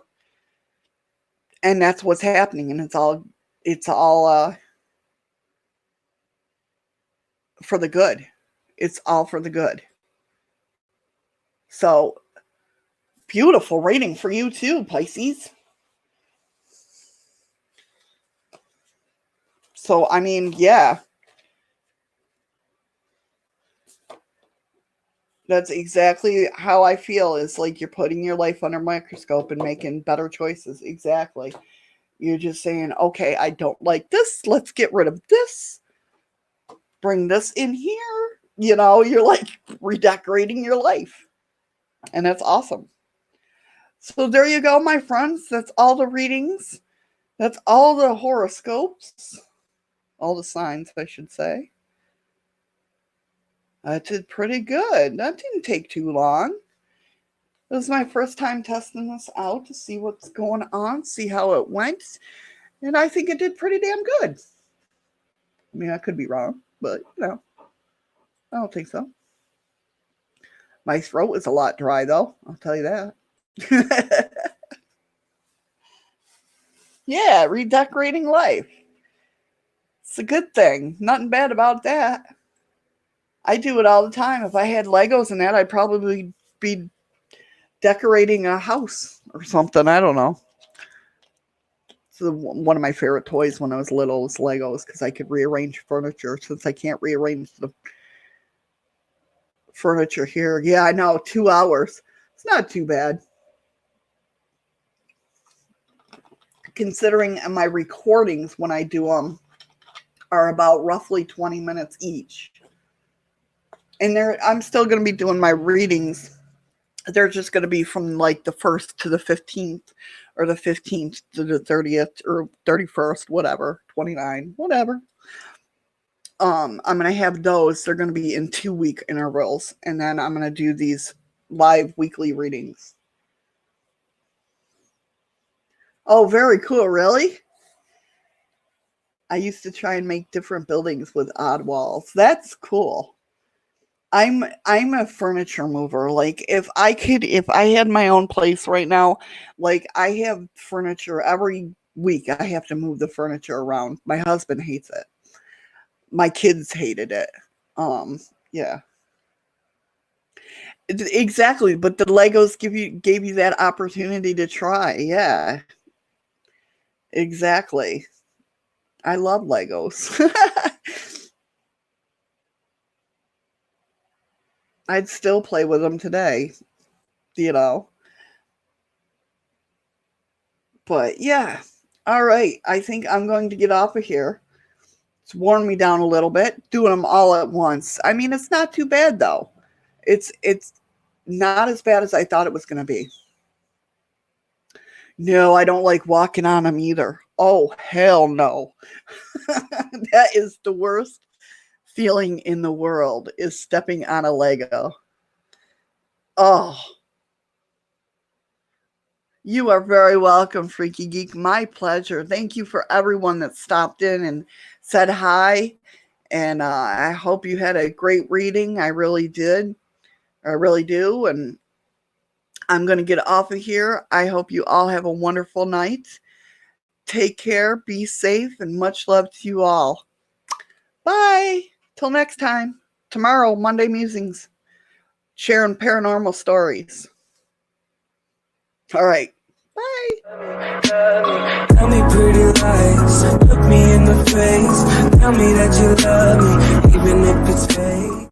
And that's what's happening. And it's all for the good. It's all for the good. So, beautiful reading for you too, Pisces. So, I mean, yeah. That's exactly how I feel. It's like you're putting your life under a microscope and making better choices. Exactly. You're just saying, okay, I don't like this. Let's get rid of this. Bring this in here. You're like redecorating your life. And that's awesome. So there you go, my friends. That's all the readings. That's all the horoscopes. All the signs, I should say. I did pretty good. That didn't take too long. This is my first time testing this out to see what's going on, see how it went. And I think it did pretty damn good. I mean, I could be wrong, but, I don't think so. My throat is a lot dry, though. I'll tell you that. Yeah, redecorating life. It's a good thing. Nothing bad about that. I do it all the time. If I had Legos and that, I'd probably be decorating a house or something. I don't know. So one of my favorite toys when I was little was Legos because I could rearrange furniture. Since I can't rearrange the furniture here, yeah, I know, 2 hours. It's not too bad. Considering my recordings when I do them are about roughly 20 minutes each. And I'm still going to be doing my readings. They're just going to be from like the 1st to the 15th or the 15th to the 30th or 31st, whatever, 29, whatever. I'm going to have those. They're going to be in 2-week intervals. And then I'm going to do these live weekly readings. Oh, very cool. Really? I used to try and make different buildings with odd walls. That's cool. I'm a furniture mover. Like if I had my own place right now, like I have furniture every week. I have to move the furniture around. My husband hates it. My kids hated it. Yeah. Exactly, but the Legos gave you that opportunity to try. Yeah. Exactly. I love Legos. I'd still play with them today, you know. But yeah. All right. I think I'm going to get off of here. It's worn me down a little bit doing them all at once. I mean, it's not too bad though. It's not as bad as I thought it was going to be. No, I don't like walking on them either. Oh, hell no. That is the worst feeling in the world, is stepping on a Lego. Oh, you are very welcome, Freaky Geek. My pleasure. Thank you for everyone that stopped in and said hi. And I hope you had a great reading. I really did. I really do. And I'm going to get off of here. I hope you all have a wonderful night. Take care, be safe, and much love to you all. Bye. Till next time. Tomorrow, Monday Musings. Sharing paranormal stories. All right. Bye. Tell me pretty lies, look me in the face. Tell me that you love me, even if it's fake.